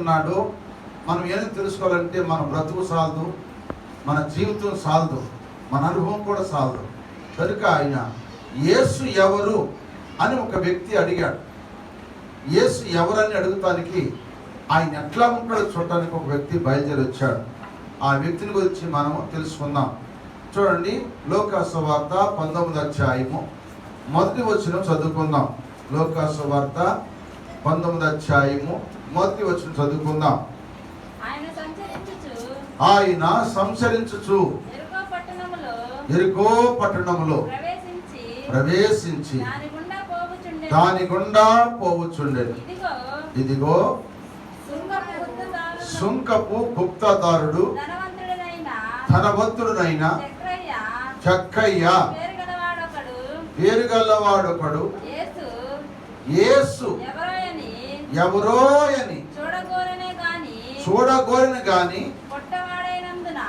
చేస్తున్నాడో మనం ఏం తెలుసుకోవాలంటే మన బ్రతుకు సాలదు, మన జీవితం సాలదు, మన అనుభవం కూడా సాలదు. కనుక ఆయన యేసు ఎవరు అని ఒక వ్యక్తి అడిగాడు. యేసు ఎవరని అడుగుతానికి ఆయన ఎట్లా ఉంటాడో చూడటానికి ఒక వ్యక్తి బయలుదేరి వచ్చాడు. ఆ వ్యక్తిని గురించి మనం తెలుసుకుందాం. చూడండి, లూకా సువార్త 19వ అధ్యాయము 1వ వచనం చదువుకుందాం. లూకా సువార్త 19వ అధ్యాయము 1వ వచనం చదువుకుందాం. ఆయన సంచరించుచు యెరికో పట్టణములో ప్రవేశించి దాని గుండా పోవుచుండెను. ఇదిగో సుంకపు గుప్తదారుడు ధనవంతుడునైన చక్కయ్య పేరు గలవాడొకడు యేసు ఎవరో అని చూడగోరిన గాని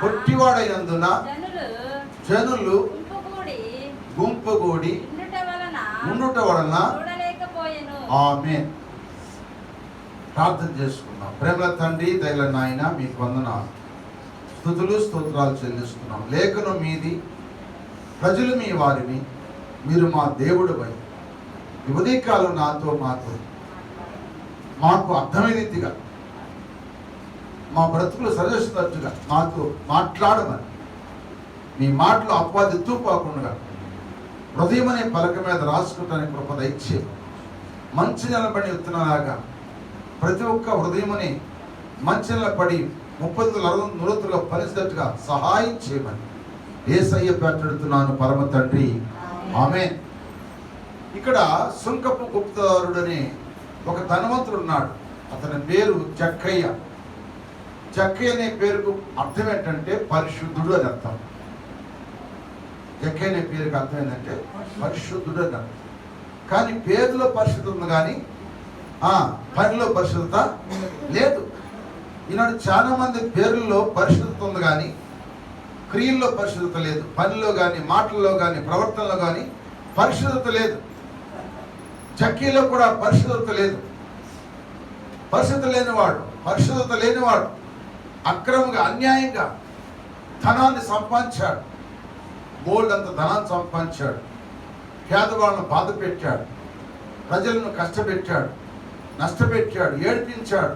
పొట్టివాడైనందున జనులు గుంపుగూడి ఉండుట వలన ఆమేన్. ప్రార్థన చేసుకున్నాం. ప్రేమల తండ్రి, దయల నాయన, మీకు వందనాలు, స్తుతులు స్తోత్రాలు చెల్లిస్తున్నాం. లేఖనం మీది, ప్రజలు మీ వారిని, మీరు మా దేవుడుపై ఉదయకాలం నాతో మాకు అర్థమైన రీతిగా మా బ్రతుకులు సరిచేస్తున్నట్టుగా మాతో మాట్లాడమని, మీ మాటలు అపవాది తూపాకుండా హృదయం అనే పలక మీద రాసుకుంటానికి కృప దయచే. మంచి నిలబడి విత్తనలాగా ప్రతి ఒక్క హృదయం అనే మంచి నిలబడి 30-60 ఫలించేటట్టుగా సహాయం చేయమని యేసయ్య పెట్టుడుతున్నాను పరమ తండ్రి, ఆమేన్. ఇక్కడ సుంకపు గుప్తదారుడని ఒక ధనవంతుడు ఉన్నాడు. అతని పేరు చక్కయ్య. చక్కయ్య అనే పేరుకు అర్థం ఏంటంటే పరిశుద్ధుడు అని అర్థం. చక్కయ్య అనే పేరుకి అర్థం ఏంటంటే పరిశుద్ధుడు అని అర్థం. కానీ పేరులో పరిశుద్ధత ఉంది, కానీ పనిలో పరిశుద్ధత లేదు. ఈనాడు చాలా మంది పేర్లలో పరిశుద్ధత ఉంది, కానీ క్రియల్లో పరిశుద్ధత లేదు. పనిలో కానీ, మాటల్లో కానీ, ప్రవర్తనలో కానీ పరిశుద్ధత లేదు. చక్కీలో కూడా పరిశుద్ధత లేదు. పరిశుద్ధత లేనివాడు అక్రమంగా, అన్యాయంగా ధనాన్ని సంపాదించాడు. బోల్డ్ అంత ధనాన్ని సంపాదించాడు. పేదవాళ్ళను బాధ పెట్టాడు, ప్రజలను కష్టపెట్టాడు, నష్టపెట్టాడు, ఏడిపించాడు.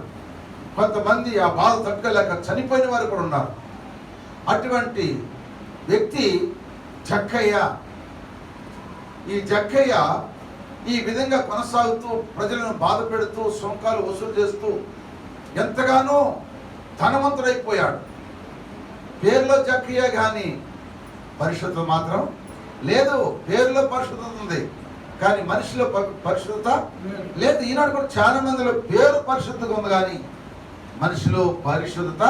కొంతమంది ఆ బాధ తగ్గలేక చనిపోయిన వారు కూడా ఉన్నారు. అటువంటి వ్యక్తి జక్కయ్య. ఈ జక్కయ్య ఈ విధంగా కొనసాగుతూ ప్రజలను బాధ పెడుతూ సుంకాలు వసూలు చేస్తూ ఎంతగానో ధనవంతుడైపోయాడు. పేరులో జక్కయ్య కానీ పరిశుద్ధత మాత్రం లేదు. పేరులో పరిశుద్ధత ఉంది, కానీ మనిషిలో పరిశుద్ధత లేదు. ఈనాడు కూడా చాలా మందిలో పేరు పరిశుద్ధంగా ఉంది, కానీ మనిషిలో పరిశుద్ధత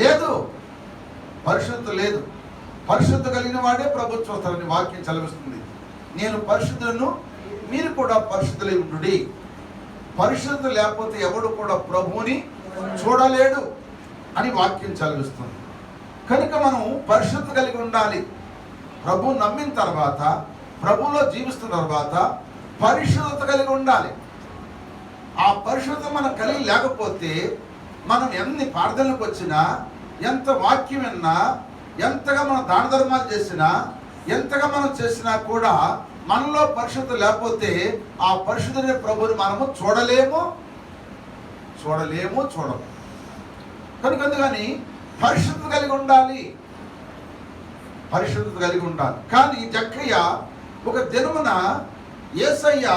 లేదు. పరిశుద్ధత లేదు. పరిశుద్ధత కలిగిన వాడే ప్రభుత్వం చూస్తారని వాక్యం చదివిస్తుంది. నేను పరిశుద్ధులను, మీరు కూడా పరిశుద్ధులై ఉండుడి. పరిశుద్ధత లేకపోతే ఎవడు కూడా ప్రభువుని చూడలేడు అని వాక్యం చదివిస్తుంది. కనుక మనం పరిశుద్ధత కలిగి ఉండాలి. ప్రభువు నమ్మిన తర్వాత, ప్రభువులో జీవిస్తున్న తర్వాత పరిశుద్ధత కలిగి ఉండాలి. ఆ పరిశుద్ధత మనం కలిగి లేకపోతే మనం ఎన్ని ప్రార్థనలకు వచ్చినా, ఎంత వాక్యం విన్నా, ఎంతగా మనం దాన ధర్మాలు చేసినా, ఎంతగా మనం చేసినా కూడా మనలో పరిశుద్ధత లేకపోతే ఆ పరిశుద్ధుని ప్రభుని మనము చూడలేము. కనుక అందుకని పరిశుద్ధత కలిగి ఉండాలి. కానీ జక్కయ్య ఒక దినమున యేసయ్య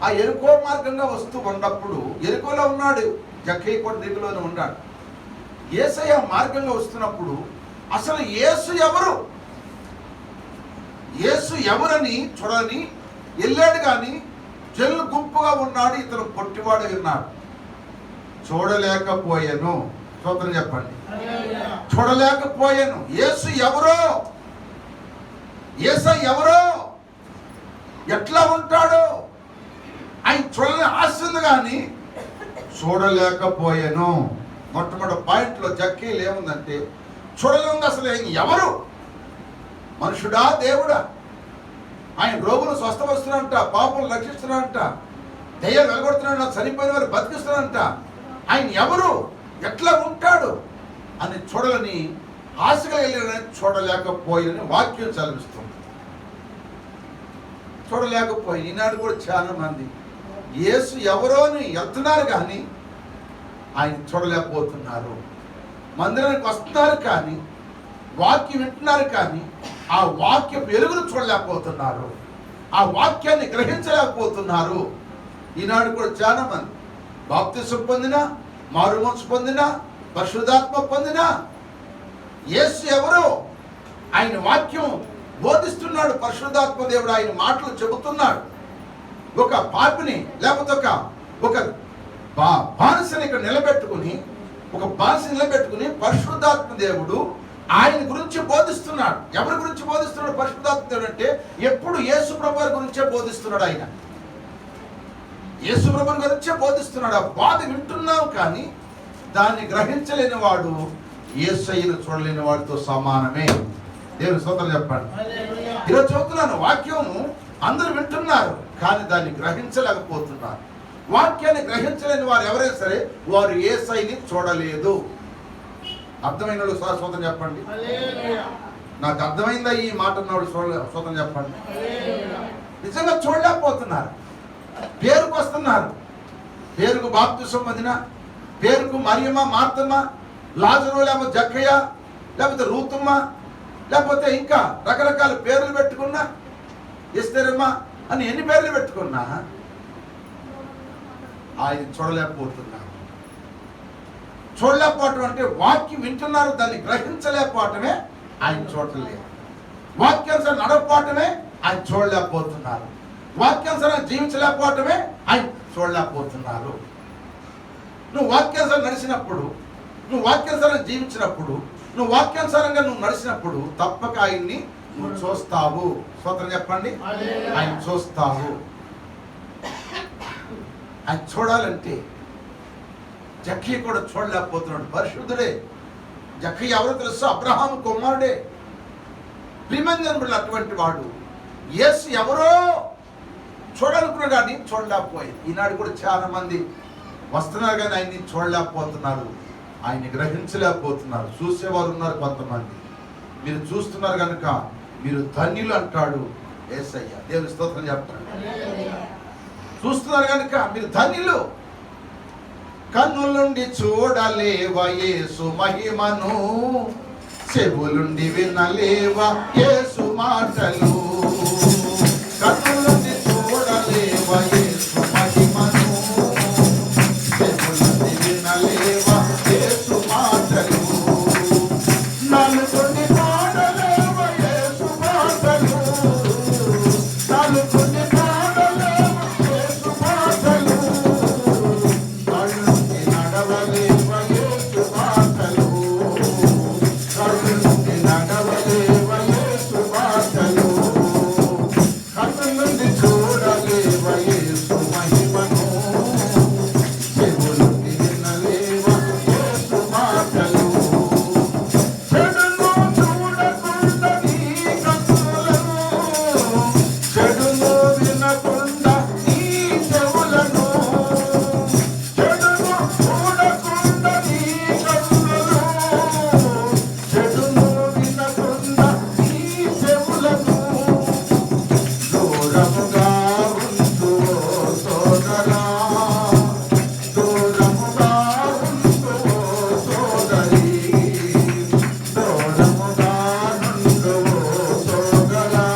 ఆ యెరికో మార్గంగా వస్తూ ఉన్నప్పుడు, యెరికోలో ఉన్నాడు, జక్కయ్య కూడా యెరికోలోనే ఉన్నాడు. యేసయ్య మార్గంగా వస్తున్నప్పుడు అసలు యేసు ఎవరని చూడని వెళ్ళాడు, కానీ జల్లు గుంపుగా ఉన్నాడు. ఇతను పొట్టివాడు విన్నాడు. చూడలేకపోయాను. స్తోత్రం చెప్పండి. చూడలేకపోయాను. యేసయ్య ఎవరో, ఎట్లా ఉంటాడో ఆయన చూడని ఆశ ఉంది, కానీ చూడలేకపోయాను. మొట్టమొదటి పాయింట్లో జక్కీలు ఏముందంటే చూడలేదు. అసలు ఆయన ఎవరు? మనుషుడా, దేవుడా? ఆయన రోగులు స్వస్థపరుస్తున్నాడంట, పాపలు రక్షిస్తున్నాడంట, దయ్యాలు వెలగొడుతున్నాడంట, చనిపోయిన వారు బతికిస్తున్నాడంట. ఆయన ఎవరు, ఎట్లా ఉంటాడు అని చూడాలని ఆశగా చూడలేకపోయినని వాక్యం చదివిస్తుంది. చూడలేకపోయి ఈనాడు కూడా చాలా మంది యేసు ఎవరో అని వెళ్తున్నారు కానీ ఆయన చూడలేకపోతున్నారు. మందిరానికి వస్తున్నారు కానీ, వాక్యం వింటున్నారు కానీ ఆ వాక్య వెలుగును చూడలేకపోతున్నారు, ఆ వాక్యాన్ని గ్రహించలేకపోతున్నారు. ఈనాడు కూడా చాలా మంది బాప్తిసం పొందినా, మారుమనసు పొందినా, పరిశుద్ధాత్మ పొందినా యేసు ఎవరో ఆయన వాక్యం బోధిస్తున్నాడు. పరిశుద్ధాత్మ దేవుడు ఆయన మాటలు చెబుతున్నాడు. ఒక పాపిని లేకపోతే ఒక బానిసని ఇక్కడ నిలబెట్టుకుని, పరిశుద్ధాత్మ దేవుడు ఆయన గురించి బోధిస్తున్నాడు. ఎవరి గురించి బోధిస్తున్నాడు పరిశుద్ధాత్మ దేవుడు అంటే ఎప్పుడు యేసు ప్రభువు గురించే బోధిస్తున్నాడు. ఆయన యేసు ప్రభువు గురించే బోధిస్తున్నాడు. ఆ బాధ వింటున్నాం కానీ దాన్ని గ్రహించలేని వాడు యేసయ్యను చూడలేని వాడితో సమానమే. దేవుని స్తోత్రం చెప్పండి. ఈరోజు చెబుతున్నాను, వాక్యం అందరూ వింటున్నారు కానీ దాన్ని గ్రహించలేకపోతున్నారు. వాక్యాన్ని గ్రహించలేని వారు ఎవరైనా సరే వారు యేసయ్యని చూడలేదు. అర్థమైన వాళ్ళు స్తోత్రం చెప్పండి. నాకు అర్థమైందా ఈ మాట ఉన్నవాడు స్తోత్రం చెప్పండి. నిజంగా చూడలేకపోతున్నారు. పేరుకు వస్తున్నారు, పేరుకు బాప్తిసం పొందిన, పేరుకు మరియమ్మ, మార్తమ్మ, లాజరు, లేకపోతే జక్కయ్య, లేకపోతే రూతమ్మ, లేకపోతే ఇంకా రకరకాల పేర్లు పెట్టుకున్నా, ఎస్తేరమ్మ అని ఎన్ని పేర్లు పెట్టుకున్నా ఆయన చూడలేకపోవటం అంటే వాక్యం వింటున్నారు, దాన్ని గ్రహించలేకపోవటమే ఆయన చూడలేదు. వాక్యానుసారం నడవకపోవటమే ఆయన చూడలేకపోతున్నారు. వాక్యానుసారం జీవించలేకపోవటమే ఆయన చూడలేకపోతున్నారు. నువ్వు వాక్యానుసారం నడిచినప్పుడు, నువ్వు వాక్యానుసారం జీవించినప్పుడు, నువ్వు వాక్యానుసారంగా నువ్వు నడిచినప్పుడు తప్పక ఆయన్ని నువ్వు చూస్తావు. స్తోత్రం చెప్పండి. ఆయన చూస్తావు. ఆయన చూడాలంటే జక్కయ్య కూడా చూడలేకపోతున్నాడు. పరిశుద్ధుడే. జక్కయ్య ఎవరో తెలుసు? అబ్రహాము కుమారుడే. ప్రియమైన అటువంటి వాడు యేసు ఎవరో చూడాలనుకున్నాడు కానీ చూడలేకపోయింది. ఈనాడు కూడా చాలా మంది వస్తున్నారు కానీ ఆయన్ని చూడలేకపోతున్నారు, ఆయన్ని గ్రహించలేకపోతున్నారు. చూసేవారు ఉన్నారు కొంతమంది. మీరు చూస్తున్నారు కనుక మీరు ధన్యులు అంటాడు యేసయ్య. దేవుని స్తోత్రం చెప్తాడు. చూస్తున్నారు కనుక మీరు ధన్యులు. కన్నులుండి చూడలేవా యేసు మహిమను, చెవులుండి వినలేవా యేసు మాటలు. కన్నులుండి చూడలేవా యేసు మహిమను, చెవులుండి వినలేవా యేసు మాటలు. నాలుగుండి పాడలేవా యేసు మాటలు, నాలుగుండి పాడలేవా యేసు మాటలు. కళ్ళుండి నడవలేవా యేసు మాటలు, కళ్ళుండి నడవలేవా యేసు మాటలు. కన్నులుండి చూడలేవా యేసు మహిమను, చెవులుండి వినలేవా యేసు మాటలు. చెడును చూడకుండా నీ కన్నులను, చెడును వినకుండా నీ చెవులను. చెడును చూడకుండా నీ కన్నులను, చెడును వినకుండా నీ చెవులను. దూరముగా ఉండు ఓ సోదరా, దూరముగా ఉండు ఓ సోదరి, దూరముగా నుండు ఓ సోదరా,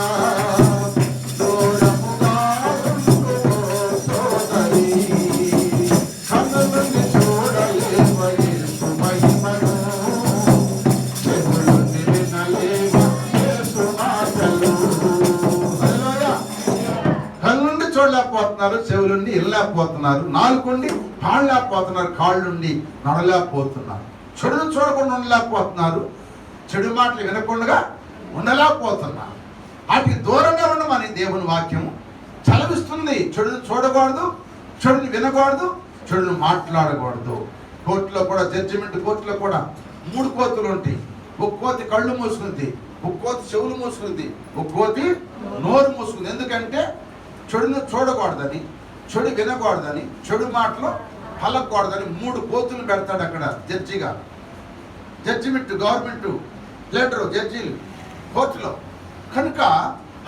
దూరముగా ఉండు ఓ సోదరి. కన్నులుండి చూడలేవా యేసు మహిమను, చెవులుండి వినలేవా యేసు మాటలు. హల్లెలూయా. కళ్ళుండి చూడలేకపోతున్నారు, చెవులుండి వినలేకపోతున్నారు, నాలుగుండి పాడలేకపోతున్నారు, కాళ్ళుండి నడలేకపోతున్నారు. చెడును చూడకుండా ఉండలేకపోతున్నారు, చెడు మాటలు వినకుండా ఉండలేకపోతున్నారు. వాటికి దూరంగా ఉండమని దేవుని వాక్యము చలవిస్తుంది. చెడును చూడకూడదు, చెడుని వినకూడదు, చెడును మాట్లాడకూడదు. కోర్టులో కూడా, జడ్జిమెంట్ కోర్టులో కూడా 3 కోతులు ఉంటాయి. ఒక కోతి కళ్ళు మూసుకుంది, ఒక కోతి చెవులు మూసుకుంది, ఒక కోతి నోరు మూసుకుంది. ఎందుకంటే చెడును చూడకూడదని, చెడు వినకూడదని, చెడు మాటలు పలకూడదని 3 కోతులు పెడతాడు అక్కడ జడ్జిగా. జడ్జిమెంట్, గవర్నమెంట్ లీడరు, జడ్జీలు కోర్టులో. కనుక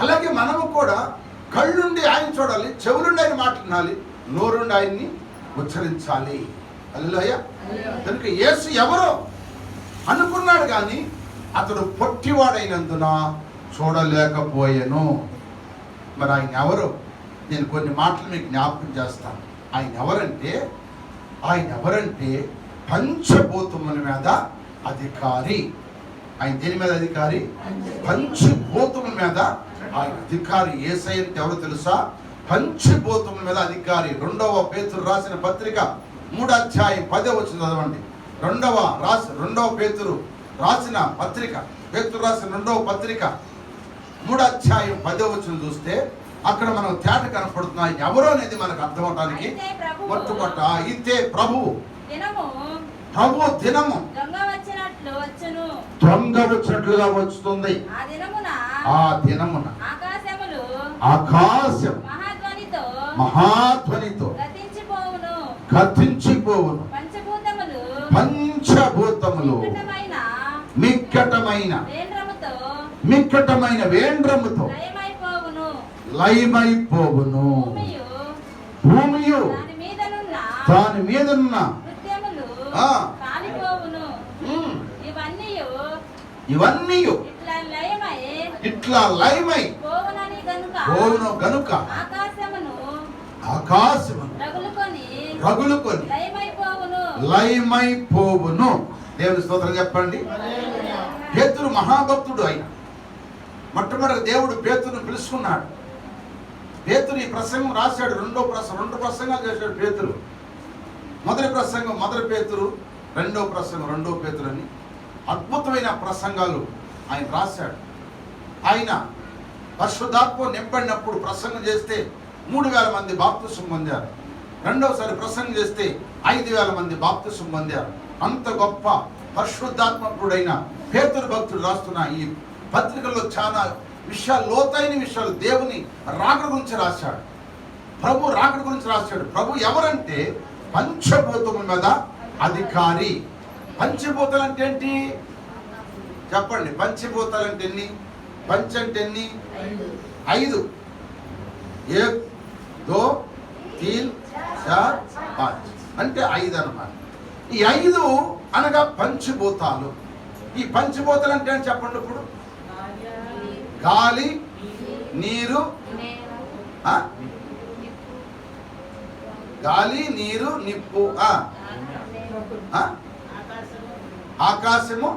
అలాగే మనము కూడా కళ్ళుండి ఆయన చూడాలి, చెవులుండి ఆయన మాట్లాడాలి, నోరుండి ఆయన్ని ఉచ్చరించాలి. హల్లెలూయా. కనుక యేసు ఎవరో అనుకున్నాడు కానీ అతడు పొట్టివాడైనందున చూడలేకపోయాను. మరి ఆయన ఎవరు? నేను కొన్ని మాటలు మీకు జ్ఞాపకం చేస్తాను. ఆయన ఎవరంటే పంచభూతముల మీద అధికారి. ఆయన దేని మీద అధికారి? పంచభూతముల మీద ఆయన అధికారి. యేసయ్య అంటే ఎవరు తెలుసా? పంచభూతముల మీద అధికారి. 2వ పేతురు రాసిన పత్రిక 3వ అధ్యాయం 10వ వచనం చదవండి. 2వ పేతురు రాసిన పత్రిక, పేతురు రాసిన 2వ పత్రిక 3వ అధ్యాయం 10వ వచనం చూస్తే అక్కడ మనం తేట కనపడుతున్నా ఎవరో అనేది మనకు అర్థం అవడానికి మొట్టమొదట అయితే ప్రభువు దినము దొంగ వచ్చినట్లుగా వస్తుంది. ఆ దినమున ఆకాశం మహాధ్వనితో గతించిపోవును. పంచభూతములు మిక్కటమైన వేండ్రముతో లయమైపోవును. భూమియు దాని మీదనున్న ఇవన్నీ ఇట్లా లయమై పోవును గనుక ఆకాశమును రగులుకొని లయమైపోవును. దేవుని స్తోత్రం చెప్పండి. పేతురు మహాభక్తుడు. ఆయన మొట్టమొదటి దేవుడు పేతురును పిలుచుకున్నాడు. పేతురు ఈ ప్రసంగం రాశాడు. 2 ప్రసంగాలు చేశాడు పేతురు. మొదటి ప్రసంగం 1 పేతురు, 2వ ప్రసంగం 2 పేతురు అని అద్భుతమైన ప్రసంగాలు ఆయన రాశాడు. ఆయన పరిశుద్ధాత్మ నింపడినప్పుడు ప్రసంగం చేస్తే 3000 మంది బాప్తిసం పొందారు. రెండవసారి ప్రసంగం చేస్తే 5000 మంది బాప్తిసం పొందారు. అంత గొప్ప పరిశుద్ధాత్మకుడైన పేతురు భక్తుడు రాస్తున్న ఈ పత్రికల్లో చాలా విషయాలు, లోతైన విషయాలు దేవుని రాకడ గురించి రాశాడు. ప్రభు రాకడ గురించి రాశాడు. ప్రభు ఎవరంటే పంచభూతముల మీద అధికారి. పంచభూతాలు అంటే ఏంటి చెప్పండి? పంచభూతాలు అంటే ఎన్ని? పంచ అంటే ఎన్ని? 5. 1 2 3 4 5 అంటే 5 అన్నమాట. ఈ 5 అనగా పంచభూతాలు. ఈ పంచభూతాలు అంటే అని చెప్పండి. ఇప్పుడు గాలి, నీరు, గాలి, నీరు, నిప్పు, ఆకాశము,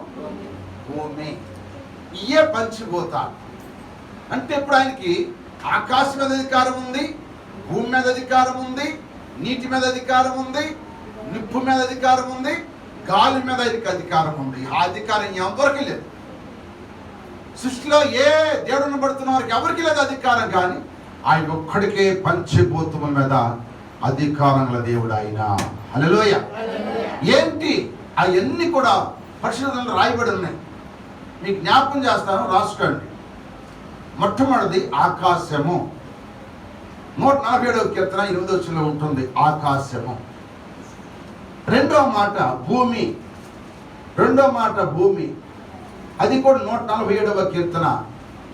భూమి. ఇయే పంచభూతాలు. అంటే ఇప్పుడు ఆయనకి ఆకాశం మీద అధికారం ఉంది, భూమి మీద అధికారం ఉంది, నీటి మీద అధికారం ఉంది, నిప్పు మీద అధికారం ఉంది, గాలి మీద అధికారం ఉంది. ఆ అధికారం ఎవరికి లేదు. సృష్టిలో ఏ దేవుడిని పడుతున్న వారికి ఎవరికి లేదు అధికారం. కానీ ఆయన ఒక్కడికే పంచభూతముల మీద అధికారం గల దేవుడు ఆయన. హల్లెలూయా. ఏంటి అవన్నీ కూడా పరిశుద్ధంలో రాయబడి ఉన్నాయి. మీకు జ్ఞాపకం చేస్తాను, రాసుకోండి. మొట్టమొదటిది ఆకాశము. 147వ కీర్తన 8వ వచనంలో ఉంటుంది ఆకాశము. రెండవ మాట భూమి. అది కూడా 147వ కీర్తన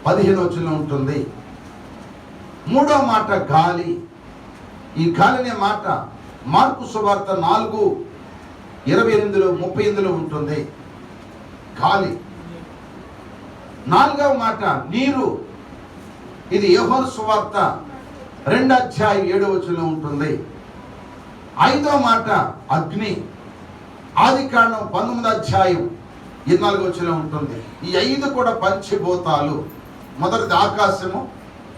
15వ వచనంలో ఉంటుంది. మూడవ మాట గాలి. ఈ గాలి అనే మాట మార్కు సువార్త 4:28 38 ఉంటుంది. గాలి. 4వ మాట నీరు. ఇది యోహాను సువార్త 2వ అధ్యాయం 7వ వచనంలో ఉంటుంది. 5వ మాట అగ్ని. ఆదికాండం 19వ అధ్యాయం 24వ వచనంలో ఉంటుంది. ఈ 5 కూడా పంచభూతాలు. మొదటిది ఆకాశము,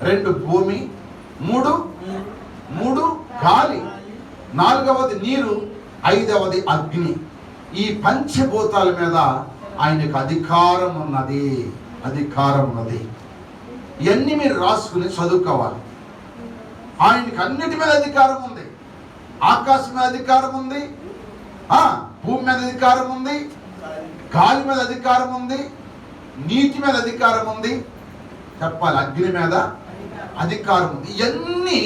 2 భూమి, 3 గాలి, 4వది నీరు, 5వది అగ్ని. ఈ పంచభూతాల మీద ఆయనకు అధికారం ఉన్నది. ఇవన్నీ మీరు రాసుకుని చదువుకోవాలి. ఆయనకి అన్నిటి మీద అధికారం ఉంది. ఆకాశం మీద అధికారం ఉంది, భూమి మీద అధికారం ఉంది, గాలి మీద అధికారం ఉంది, నీటి మీద అధికారం ఉంది, చెప్పాలి అగ్ని మీద అధికారం ఉంది. ఇవన్నీ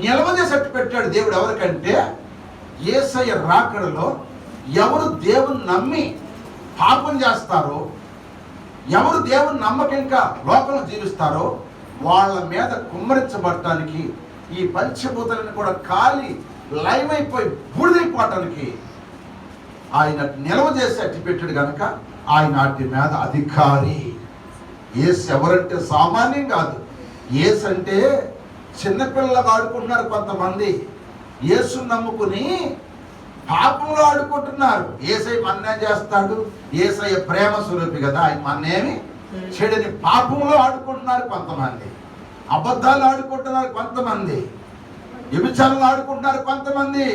నిలవజేసట్టు పెట్టాడు దేవుడు. ఎవరికంటే యేసయ్య రాకడలో ఎవరు దేవుని నమ్మి పాపం చేస్తారో, ఎవరు దేవుని నమ్మక ఇంకా లోకంలో జీవిస్తారో వాళ్ళ మీద కుమ్మరించబడటానికి ఈ పంచభూతాలను కూడా కాలి లైవ్ అయిపోయి బూడిదైపోవటానికి ఆయన నిల్వ చేసి అట్టి పెట్టాడు కనుక ఆయన వాటి మీద అధికారి. యేసు ఎవరంటే సామాన్యం కాదు. యేసు అంటే చిన్నపిల్లగా ఆడుకుంటున్నారు కొంతమంది. యేసుని నమ్ముకుని పాపంలో ఆడుకుంటున్నారు. యేసయ్య మన్నేం చేస్తాడు? యేసయ్య ప్రేమ స్వరూపి కదా, ఆయన మన్నేమి చెడని పాపంలో ఆడుకుంటున్నారు కొంతమంది, అబద్ధాలు ఆడుకుంటున్నారు కొంతమంది, వ్యభిచారాలు ఆడుకుంటున్నారు కొంతమంది,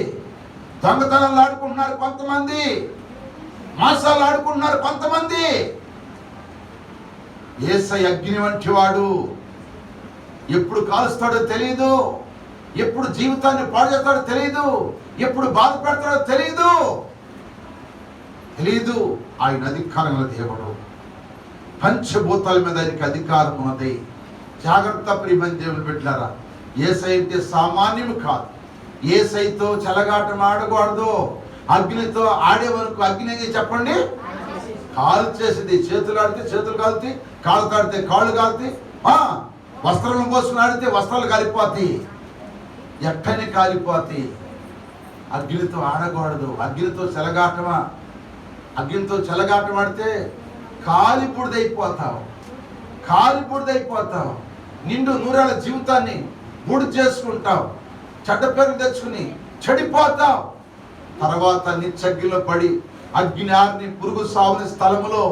దొంగతనాలు ఆడుకుంటున్నారు కొంతమంది, మోసాలు ఆడుకుంటున్నారు కొంతమంది. యేసయ్య అగ్ని వంటి వాడు. ఎప్పుడు కాలుస్తాడో తెలియదు, ఎప్పుడు జీవితాన్ని పాడు చేస్తాడో తెలియదు, ఎప్పుడు బాధ పెడతాడో తెలియదు. ఆయన అధికారం గల దేవుడు. పంచభూతాల మీద ఆయనకి అధికారం ఉన్నది. జాగ్రత్త ప్రియమైన దేవుని బిడ్డలారా, యేసయ్య అంటే సామాన్యం కాదు. యేసయ్యతో చెలగాటం ఆడకూడదు. అగ్నితో ఆడే వరకు అగ్ని ఏది చెప్పండి? కాలు చేసింది. చేతులు ఆడితే చేతులు కాలుతాయి, కాళ్ళు కాడితే కాళ్ళు కాలుతాయి, వస్త్రాలను పోసుకుని ఆడితే వస్త్రాలు కాలిపోతాయి, ఎక్కని కాలిపోతాయి. అగ్నితో ఆడకూడదు. అగ్నితో చెలగాటం ఆడితే కాలి బూడిదైపోతావు. నిండు నూరేళ్ల జీవితాన్ని బూడి చేసుకుంటావు, చెడ్డ పేరు తెచ్చుకుని చెడిపోతావు. తర్వాత నిచ్చగ్గిలో పడి అగ్నిని పురుగు సాగుని స్థలములో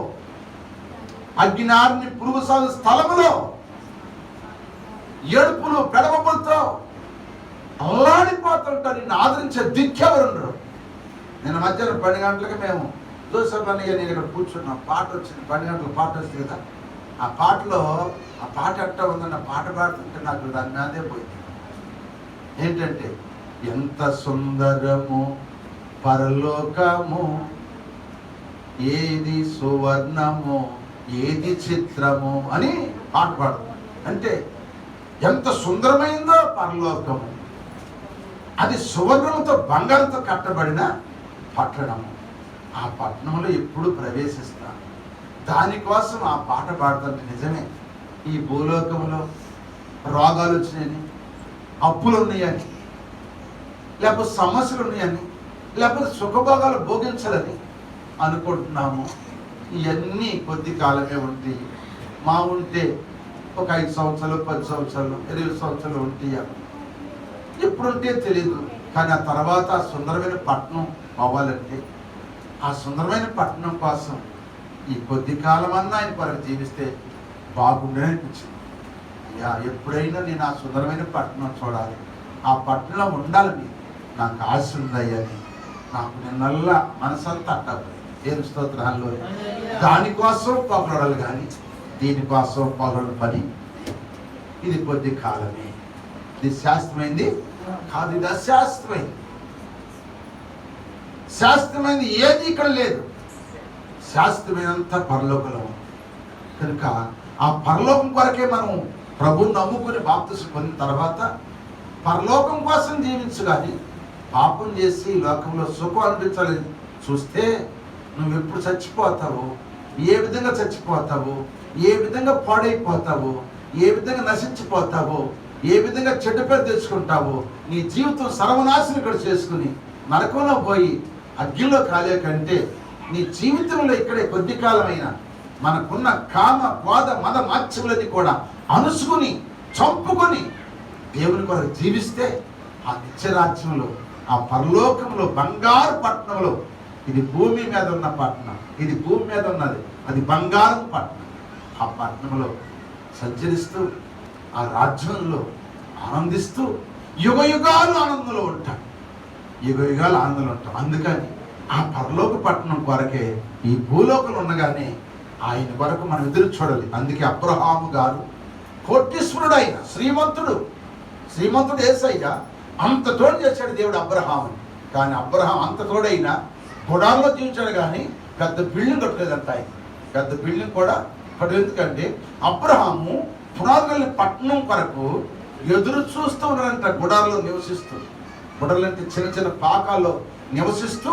ఏడుపులు పెడవబులతో అల్లాడిపోతుంటారు. నిన్ను ఆదరించే దిక్కెవరుండరు. నేను మధ్యాహ్నం 12 గంటలకు మేము జోసెఫ్ అన్నయ్య నేను ఇక్కడ కూర్చున్నాం. పాట వచ్చింది, 12 గంటలకు పాట వస్తుంది కదా. ఆ పాటలో ఆ పాట ఎట్టా ఉందన్న పాట పాడుతుంటే నాకు దాని మీదే పోయింది. ఏంటంటే, ఎంత సుందరము పరలోకము, ఏది సువర్ణము, ఏది చిత్రము అని పాట పాడుతుంది. అంటే ఎంత సుందరమైందో పరలోకము. అది సువర్ణంతో బంగారంతో కట్టబడిన పట్టణము. ఆ పట్టణంలో ఎప్పుడు ప్రవేశిస్తా. దానికోసం ఆ పాట పాడుతుంటే నిజమే, ఈ భూలోకంలో రోగాలు వచ్చినాయని, అప్పులు ఉన్నాయని, లేకపోతే సమస్యలు ఉన్నాయని, లేకపోతే సుఖభోగాలు భోగించాలని అనుకుంటున్నాము. ఇవన్నీ కొద్ది కాలమే ఉంటాయి. ఉంటే ఒక 5 సంవత్సరాలు, 10 సంవత్సరాలు, 20 సంవత్సరాలు ఉంటాయి. ఎప్పుడుంటే తెలియదు. కానీ ఆ తర్వాత ఆ సుందరమైన పట్టణం అవ్వాలంటే, ఆ సుందరమైన పట్టణం కోసం ఈ కొద్ది కాలమన్నా ఆయన కొరకు జీవిస్తే బాగుండే అనిపించింది. ఎప్పుడైనా నేను ఆ సుందరమైన పట్టణం చూడాలి, ఆ పట్టణంలో ఉండాలని నాకు ఆశ ఉందయ్యని నాకు నిన్నల్లా మనసంతా అట్టపోయింది. ఏం స్తోత్రాల్లో. దానికోసం పొగడాలి కానీ దీనికోసం పొగడ పని ఇది కొద్ది కాలమే. ఇది శాస్త్రమైంది కాదు, ఇది అశాస్త్రమైంది. శాస్త్రమైంది ఏది ఇక్కడ లేదు. శాస్త్రమైనంత పరలోకంలో ఉంది. కనుక ఆ పరలోకం కొరకే మనం ప్రభువుని నమ్ముకుని బాప్తిసం పొందిన తర్వాత పరలోకం కోసం జీవించు. కానీ పాపం చేసి లోకంలో సుఖం అనిపించాలని చూస్తే నువ్వు ఎప్పుడు చచ్చిపోతావు, ఏ విధంగా చచ్చిపోతావు, ఏ విధంగా పాడైపోతావు, ఏ విధంగా నశించిపోతావు, ఏ విధంగా చెడ్డ పేరు తెచ్చుకుంటావు, నీ జీవితం సర్వనాశనం ఇక్కడ చేసుకుని నరకంలో పోయి అగ్నిలో కాలే కంటే నీ జీవితంలో ఇక్కడే కొద్ది కాలమైన మనకున్న కామ క్రోధ మద మాత్సర్యాలని కూడా అణుసుకుని చంపుకొని దేవుని కొరకు జీవిస్తే ఆ నిత్యరాజ్యంలో, ఆ పరలోకంలో, బంగారు పట్టణంలో, ఇది భూమి మీద ఉన్న పట్టణం, ఇది భూమి మీద ఉన్నది, అది బంగారం పట్టణం. ఆ పట్టణంలో సంచరిస్తూ ఆ రాజ్యంలో ఆనందిస్తూ యుగ యుగాలు ఆనందంలో ఉంటాం. అందుకని ఆ పరలోక పట్టణం కొరకే ఈ భూలోకంలో ఉండగానే ఆయన కొరకు మనం ఎదురు చూడాలి. అందుకే అబ్రహాము గారు కోటీశ్వరుడు, ఆయన శ్రీమంతుడు యేసయ్య అంత తోడు చేశాడు దేవుడు అబ్రహాము. కానీ అబ్రహాం అంత తోడైనా గుడాల్లో జీవించాడు కానీ పెద్ద బిల్డింగ్ కట్టలేదంట. ఆయన పెద్ద బిల్డింగ్ కూడా కట్టలేదు. ఎందుకంటే అబ్రహాము పునాదుల్ని పట్టణం కొరకు ఎదురు చూస్తూ ఉన్నాడంట, గుడాల్లో నివసిస్తూ. బుడలంటే చిన్న చిన్న పాకాల్లో నివసిస్తూ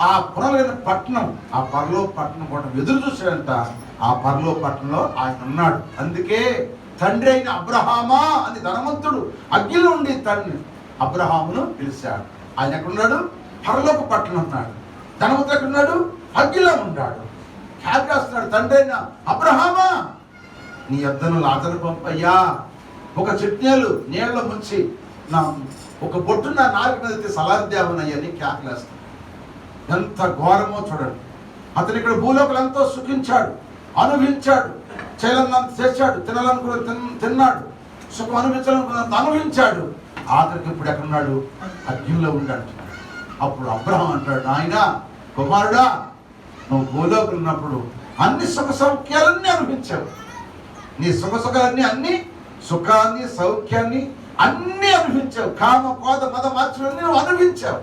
ఆ పునలైన పట్టణం, ఆ పరలో పట్టణం కూడా ఎదురు చూశాడంట. ఆ పరలో పట్టణంలో ఆయన ఉన్నాడు. అందుకే తండ్రి అయిన అబ్రహామా అని ధనవంతుడు అగ్నిలో ఉండి తండ్రి అబ్రహామును పిలిచాడు. ఆయన ఎక్కడున్నాడు? పరలోక పట్టణం ఉన్నాడు. ధనవంతుడు ఎక్కడున్నాడు? అగ్నిలో ఉన్నాడు. కేకేస్తున్నాడు, తండ్రి అయిన అబ్రహామా నీ యొద్దను లాజరు పంపయ్యా, ఒక చిట్నేలు నీళ్ళ ముంచి నా ఒక బొట్టు నా నాలుగు మీద సలార్దేవనయ్యని కేకలేస్తాడు. ఎంత ఘోరమో చూడండి. అతను ఇక్కడ భూలోకలు ఎంతో సుఖించాడు, అనుభవించాడు, చేయాలన్నంత చేశాడు, తినాలనుకున్న తిన్నాడు, సుఖం అనుభవించాలనుకున్నంత అనుభవించాడు. ఆఖరికి ఇప్పుడు ఎక్కడున్నాడు? అగ్నిలో ఉన్నాడు. అప్పుడు అబ్రహాం అంటాడు, నాయన కుమారుడా, నువ్వు భూలోకలు ఉన్నప్పుడు అన్ని సుఖ సౌఖ్యాలన్నీ అనుభవించావు. నీ సుఖాలన్నీ అన్ని సుఖాన్ని సౌఖ్యాన్ని అన్నీ అనుభవించావు. కామ కోద మద మాత్రమే నువ్వు అనుభవించావు.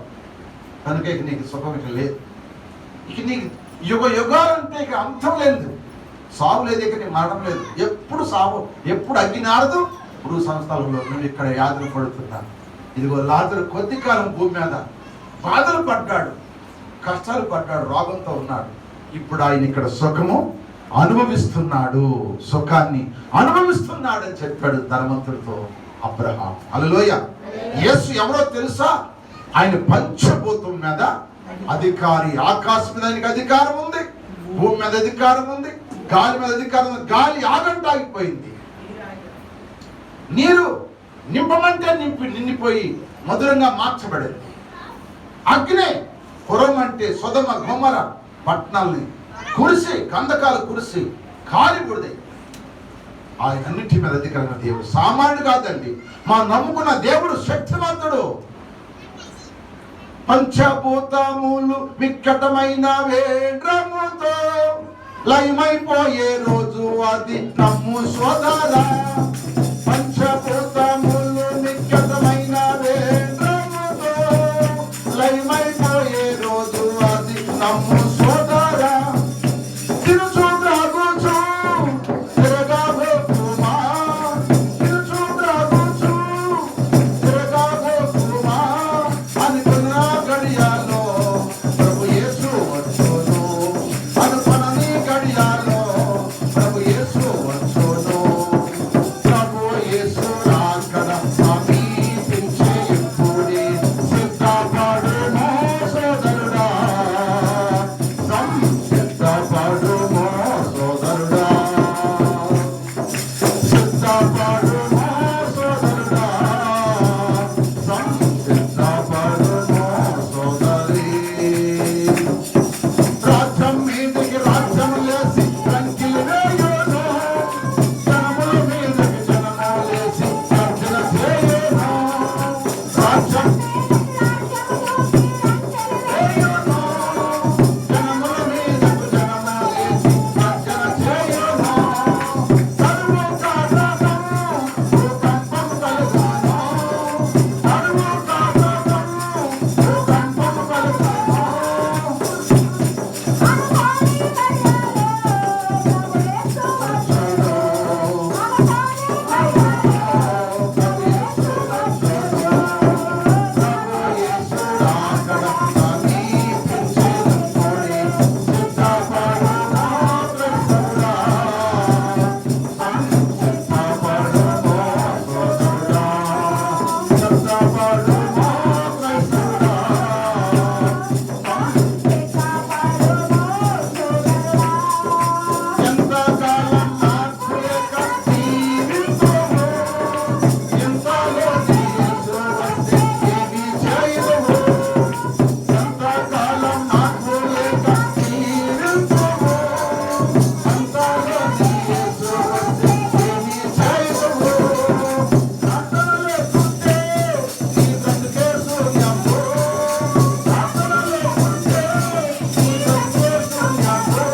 కనుక ఇక నీకు సుఖం ఇక లేదు. ఇక నీకు యుగ యుగాలంటే ఇక అంతం లేదు, సావు లేదు, ఇక నీ మరణం లేదు. ఎప్పుడు సావు, ఎప్పుడు అగ్ని ఆడదు. ఇప్పుడు సంస్థలలో నువ్వు ఇక్కడ యాతన పడుతున్నా. ఇదిగో లాజరు కొద్ది కాలం భూమి మీద బాధలు పడ్డాడు, కష్టాలు పడ్డాడు, రోగంతో ఉన్నాడు. ఇప్పుడు ఆయన ఇక్కడ సుఖము అనుభవిస్తున్నాడు, సుఖాన్ని అనుభవిస్తున్నాడు అని చెప్పాడు ధనవంతుడితో అబ్రహాం. హల్లెలూయా. యేసు ఎవరో తెలుసా? ఆయన పంచభూతం మీద అధికారి. ఆకాశం మీద ఆయనకి అధికారం ఉంది, భూమి మీద అధికారం ఉంది, గాలి మీద అధికారం ఉంది. గాలి ఆగంట ఆగిపోయింది. నీరు నింపమంటే నిండిపోయి మధురంగా మార్చబడింది. అగ్ని కురమంటే సొదమ గొమర పట్టణాలని కురిసి, కందకాలు కురిసి కాలిబుడిదాయి. ఆయన అన్నింటి మీద అధికారంగా దేవుడు. సామాన్యుడు కాదండి, మా నమ్ముకున్న దేవుడు శక్తివంతుడు. పంచభూతములు వికటమైన వేడ్రముతో లయమైపోయే రోజు అది నమ్ము సోదరా. పంచభూతములు వికటమైన వేడ్రముతో లయమైపోయే రోజు అది నమ్ము సోదరా. తిరుచు త్రాగుచు తిరగబోతుమా, తిరుచు త్రాగుచు తిరగబోతుమా అనుకున్న గడియాలో ప్రభు యేసు వచ్చును. అనుకునని గడియాలో ప్రభు యేసు వచ్చును. ప్రభు యేసు రాకడ సమీపించే ఇప్పుడే సిద్ధపడుమో సోదరుడా, సిద్ధపడుమో సోదరుడా, సిద్ధపడుమో సోదరుడా, సిద్ధపడుమో సోదరి. రాజ్యం మీదకి రాజ్యం లేసి కంకిలు వేయును, జనముల మీదకి జనము లేసి గర్జన చేయును. రాజ్యం వేయును, జనముల మీదకు జనము లేసి గర్జన చేయును. తరువు కాగదము భూకంపము కలుగును, తరువు కాగదము భూకంపము కలుగును. ఎంతకాలం నాకు లేక జీవింతుము, ఎంతలో యేసు వస్తే ఏమి చేయదుము. ఎంతకాలం నాకు లేక జీవింతుము, ఎంతలో యేసు వస్తే ఏమి చేయదుము. ప్రార్థన లేకుంటే నీ బ్రతుకే శూన్యము, ప్రార్థన లేకుంటే నీ బ్రతుకే శూన్యము.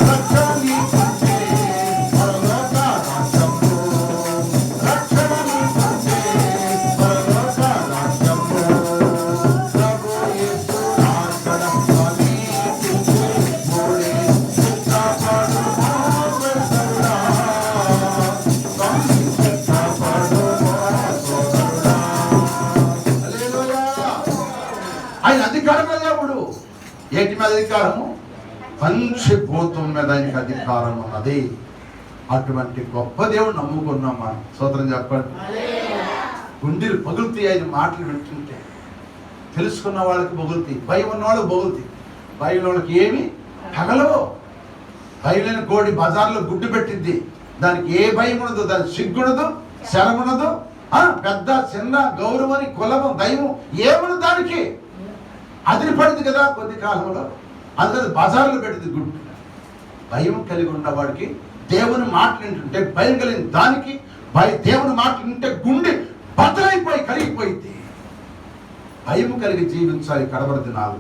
రక్షణ నీకుంటే పరలోక రాజ్యము, రక్షణ నీకుంటే పరలోక రాజ్యము. ప్రభు యేసు రాకడ సమీపించే అధికారము? పంచభూతం మీద ఆయనకి అధికారం ఉన్నది. అటువంటి గొప్ప దేవుడు నమ్ముకున్నాం మనం. స్తోత్రం చెప్పండి. గుండెలు పగులుతాయి ఆయన మాటలు వింటుంటే. తెలుసుకున్న వాళ్ళకి పగులుతాయి, భయం ఉన్న వాళ్ళకి పగులుతాయి. భయం వాళ్ళకి ఏమి తగలవు. భయం లేని కోడి బజార్లో గుడ్డు పెట్టింది, దానికి ఏ భయం ఉండదు, దానికి సిగ్గుండదు, శరం ఉండదు, పెద్ద చిన్న గౌరవని కులము దైవం ఏముండదు దానికి. అదిరిపడింది కదా కొద్ది కాలంలో, అందుకని బజార్లో పెట్టింది గుడ్డు. భయం కలిగి ఉన్నవాడికి దేవుని మాటలు వింటుంటే భయం కలిగిన దానికి దేవుని మాటలు వింటే గుండె బద్దలైపోయి కరిగిపోయింది. భయం కలిగి జీవించాలి కడవరి దినాలు.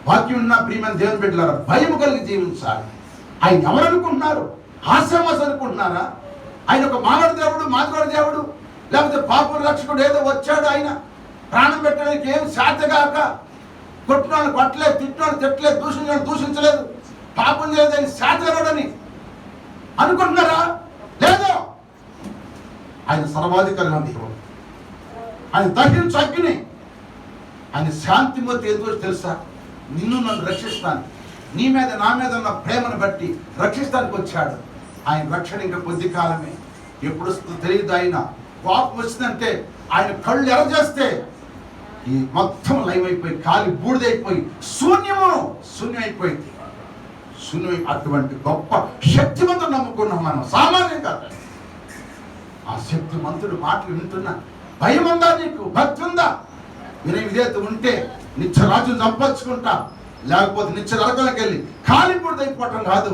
వాక్యం ఉన్న ప్రియమైన దేవుని బిడ్డలారా, భయం కలిగి జీవించాలి. ఆయన ఎవరు అనుకుంటున్నారు? హాస్యమాస అనుకుంటున్నారా? ఆయన ఒక మానవ దేవుడు, మానవుడు దేవుడు, లేకపోతే పాప రక్షకుడు ఏదో వచ్చాడు, ఆయన ప్రాణం పెట్టడానికి ఏం శాతగాక కొట్టిన వాళ్ళు కొట్టలేదు, తిట్టిన వాళ్ళు తిట్టలేదు, దూషించిన వాళ్ళు దూషించలేదు, పాపం చేయలేదు, ఆయన శాతగాడని అనుకుంటున్నారా? లేదు. ఆయన సర్వాధికారి దేవుడు. ఆయన దహించు అగ్ని. ఆయన శాంతిమూర్తి ఎందుకు తెలుసా? నిన్ను నన్ను రక్షిస్తాను, నీ మీద నా మీద ఉన్న ప్రేమను బట్టి రక్షిస్తానికి వచ్చాడు. ఆయన రక్షణ ఇంకా కొద్ది కాలమే. ఎప్పుడు వస్తుందో తెలియదు. ఆయన కోపం వచ్చిందంటే ఆయన కళ్ళు ఎరచేస్తే ఈ మొత్తం లైవ్ అయిపోయి కాలి బూడిదైపోయి శూన్యమైపోయింది. అటువంటి గొప్ప శక్తిమంతుడు నమ్ముకున్నాం మనం, సామాన్యం కాదు. ఆ శక్తిమంతుడు మాటలు వింటున్నా భయం ఉందా? నీకు భక్తి ఉందా? వినయ విధేయత ఉంటే నిత్యరాజు సంపాదించుకుంటా, లేకపోతే నిత్య నరకాలకు వెళ్ళి కాలిపూడిది అయిపోవటం కాదు.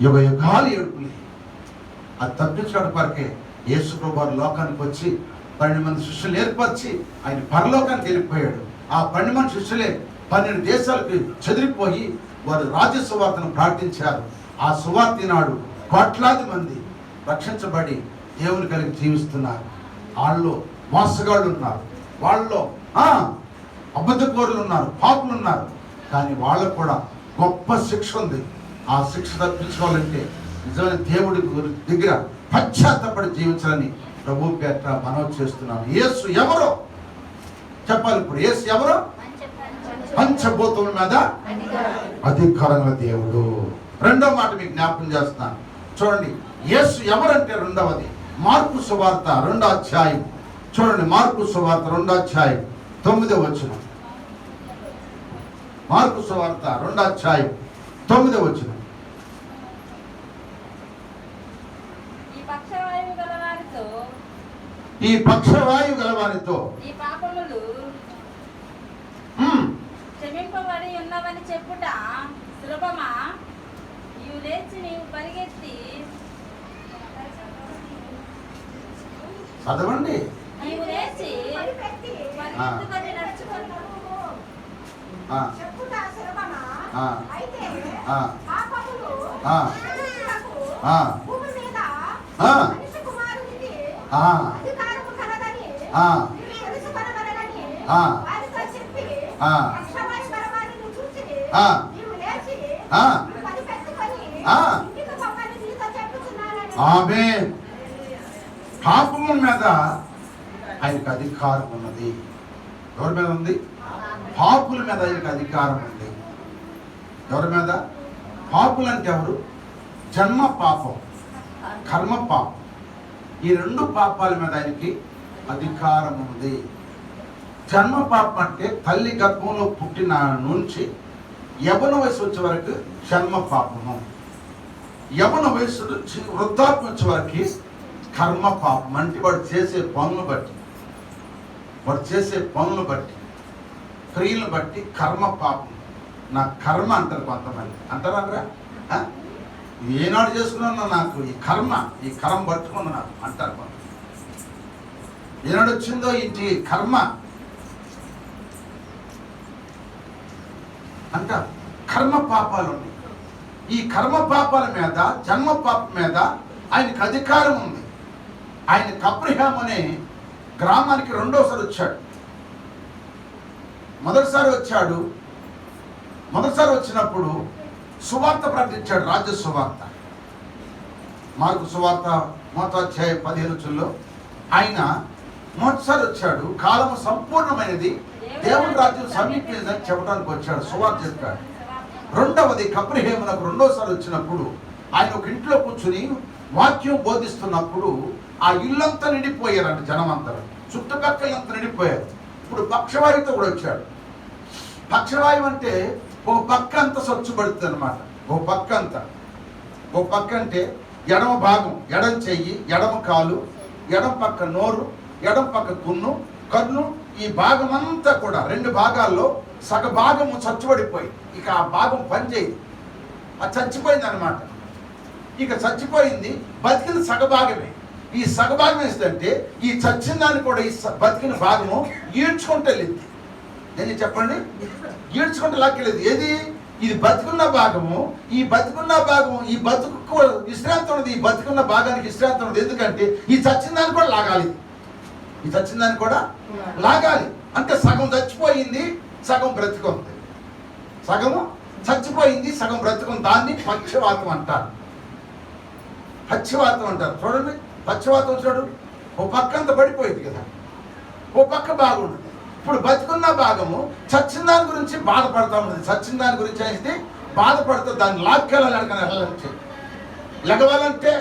యుగ యుగాలు ఏడుపుని అది తప్పించడం వరకే యేసు ప్రభువు లోకానికి వచ్చి 12 మంది శిష్యులు ఏర్పరిచి ఆయన పరలోకానికి వెళ్ళిపోయాడు. ఆ 12 మంది శిష్యులే 12 దేశాలకు చెదిరిపోయి వారు రాజ్య సువార్తను ప్రార్థించారు. ఆ సువార్త నాడు కోట్లాది మంది రక్షించబడి దేవుని కలిగి జీవిస్తున్నారు. వాళ్ళు మోసగాళ్ళు ఉన్నారు, వాళ్ళలో అబద్ధకోరులు ఉన్నారు, పాపులు ఉన్నారు. కానీ వాళ్ళకు కూడా గొప్ప శిక్ష ఉంది. ఆ శిక్ష తప్పించుకోవాలంటే నిజమైన దేవుడి దగ్గర పశ్చాత్తపడి జీవించాలని ప్రభు పేట మనవి చేస్తున్నాను. యేసు ఎవరో చెప్పాలి. ఇప్పుడు యేసు ఎవరో? పంచభూతముల మీద అధికారంగా దేవుడు. రెండో మాట మీకు జ్ఞాపకం చేస్తున్నాను, చూడండి. యేసు ఎవరంటే రెండవది మార్కు సువార్త 2వ అధ్యాయం చూడండి. మార్కు సువార్త 2వ అధ్యాయం 9వ వచనం. మార్కు సువార్త 2వ అధ్యాయం 9వ వచనం. ఈ పక్షవాయు గలవారితో ఈ పాపములు క్షమింపబడి ఉన్నవని చెప్పుట సులభమా? నీవు లేచి నీవు పరిగెత్తి చదవండి. నీవు లేచి పరిగెత్తుకొని నడుచుకొని చెప్పుట సులభమా? అయితే ఆ పాపములు భూమి మీద మనిషి కుమారునికి అధికారము కలదని తెలుసుకొనవలెనని వారితో చెప్పి పక్షవాయు గలవారిని చూచి నీవు లేచి పరిగెత్తుకొని ఇంటికి పొమ్మని నీతో చెప్పుచున్నానని. ఆమేన్. పాపము మీద ఆయనకు అధికారం ఉన్నది. ఎవరి మీద ఉంది? పాపుల మీద ఆయనకు అధికారం ఉంది. ఎవరి మీద? పాపులు అంటే ఎవరు? జన్మ పాపం, కర్మ పాపం. ఈ 2 పాపాల మీద ఆయనకి అధికారం ఉంది. జన్మ పాపం అంటే తల్లి గర్భంలో పుట్టిన నుంచి యవ్వన వయసు వచ్చే వరకు జన్మ పాపము. యవ్వన వయసు నుంచి వృద్ధాప్యం వచ్చే వరకు కర్మ పాపం. అంటే వాడు చేసే పనులు బట్టి క్రియలను బట్టి కర్మ పాపం. నా కర్మ అంటారు కొంతమంది. అంటారా? ఏనాడు చేసుకున్నా నాకు ఈ కర్మ పట్టుకుంది నాకు అంటారు కొంత. ఏనాడు వచ్చిందో ఇంటి కర్మ అంటారు. కర్మ పాపాలు ఉన్నాయి. ఈ కర్మ పాపాల మీద, జన్మ పాపం మీద ఆయనకు అధికారం ఉంది. ఆయన కప్రహాం అనే గ్రామానికి రెండోసారి వచ్చాడు. మొదటిసారి వచ్చినప్పుడు సువార్త ప్రకటించాడు, రాజ్య సువార్త. మార్కు సువార్త 3వ అధ్యాయం 15 ఆయన మొదటిసారి వచ్చాడు. కాలము సంపూర్ణమైనది, దేవుని రాజ్యం సమీపించిందని చెప్పడానికి వచ్చాడు, సువార్త చెప్పాడు. రెండవది, కప్రిహేమునకు రెండోసారి వచ్చినప్పుడు ఆయన ఒక ఇంట్లో కూర్చుని వాక్యం బోధిస్తున్నప్పుడు ఆ ఇల్లంతా నిండిపోయారంట, జనమంతా చుట్టుపక్కలంతా నిండిపోయారు. ఇప్పుడు పక్షవాయువుతో కూడా వచ్చాడు. పక్షవాయువు అంటే ఒక పక్క అంతా స్వచ్ఛపడుతుంది అనమాట. ఒక పక్క అంతా, ఒక పక్క అంటే ఎడమ భాగం, ఎడమ చెయ్యి, ఎడమ కాలు, ఎడమ పక్క నోరు, ఎడమ పక్క కన్ను, ఈ భాగం అంతా కూడా రెండు భాగాల్లో సగ భాగము చచ్చుబడిపోయి ఇక ఆ భాగం పనిచేయదు, అది చచ్చిపోయింది అనమాట. ఇక చచ్చిపోయింది, బతికిన సగభాగమే. ఈ సగభాగం ఏంటంటే ఈ చచ్చిన దాన్ని కూడా ఈ బతికిన భాగము ఈడ్చుకుంటే వెళ్ళింది. నేను చెప్పండి, ఈడ్చుకుంటే లాక్కెళ్ళేది. ఏది? ఇది బతుకున్న భాగము. ఈ బతుకున్న భాగము, ఈ బతుకు విశ్రాంతి ఉన్నది, ఈ బతుకున్న భాగానికి విశ్రాంతి ఉన్నది. ఎందుకంటే ఈ చచ్చిన దాన్ని కూడా లాగాలి, ఈ చచ్చిన దాన్ని కూడా లాగాలి. అంటే సగం చచ్చిపోయింది, సగం బ్రతికుంది. సగము చచ్చిపోయింది, సగం బ్రతుకుంది. దాన్ని పక్షవాతం అంటారు. పక్షవాతం అంటారు. చూడండి, పక్షవాతం చూడు, ఓ పక్క అంత పడిపోయింది కదా, ఓ పక్క బాగుండదు. ఇప్పుడు బతుకున్న భాగము చచ్చిన దాని గురించి బాధపడతా ఉన్నది. చచ్చిన దాని గురించి అయితే బాధపడుతూ దాన్ని లాక్కెళ్ళాలి. వెళ్ళాలంటే లెగవాలంటే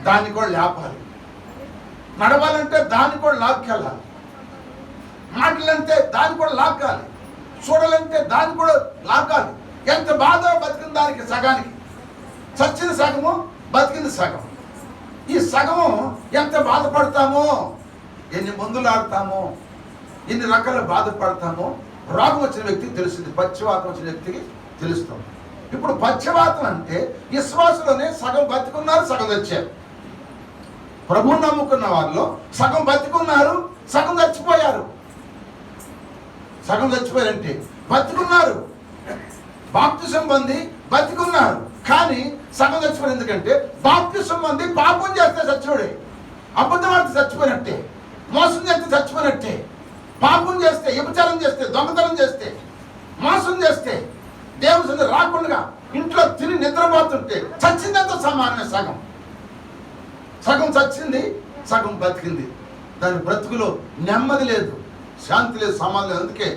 దాన్ని కూడా లేపాలి, నడవాలంటే దాన్ని కూడా లాక్కెళ్ళాలి, మాటలంటే దాన్ని కూడా లాక్కాలి, చూడాలంటే దాన్ని కూడా లాక్కాలి. ఎంత బాధ బతికిన దానికి సగానికి. చచ్చిన సగము, బతికింది సగం. ఈ సగము ఎంత బాధపడతామో, ఎన్ని మందులు ఆడతామో, ఎన్ని రకాల బాధపడతామో రోగం వచ్చిన వ్యక్తికి తెలుస్తుంది, పక్షవాతం వచ్చిన వ్యక్తికి తెలుస్తుంది. ఇప్పుడు పక్షవాతం అంటే విశ్వాసంలోనే సగం బతికున్నారు, సగం వచ్చారు. ప్రభువుని నమ్ముకున్న వాళ్ళు సగం బతికున్నారు, సగం చచ్చిపోయారు. సగం చచ్చిపోయారంటే బతికున్నారు, బాప్తిసం పొంది బతికున్నారు, కానీ సగం చచ్చిపోయారు. ఎందుకంటే బాప్తిసం పొంది పాపం చేస్తే చచ్చిపోయాడే, అబద్ధం ఆడితే చచ్చిపోయినట్టే, మోసం చేస్తే చచ్చిపోయినట్టే, పాపం చేస్తే, వ్యభిచారం చేస్తే, దొంగతనం చేస్తే, మోసం చేస్తే, దేవుని రాకుండా ఇంట్లో తిని నిద్రపోతుంటే చచ్చిందంతా సమానమే. సగం సగం చచ్చింది, సగం బతికింది. దాని బ్రతుకులో నెమ్మది లేదు, శాంతి లేదు, సమాధానం లేదు. అందుకే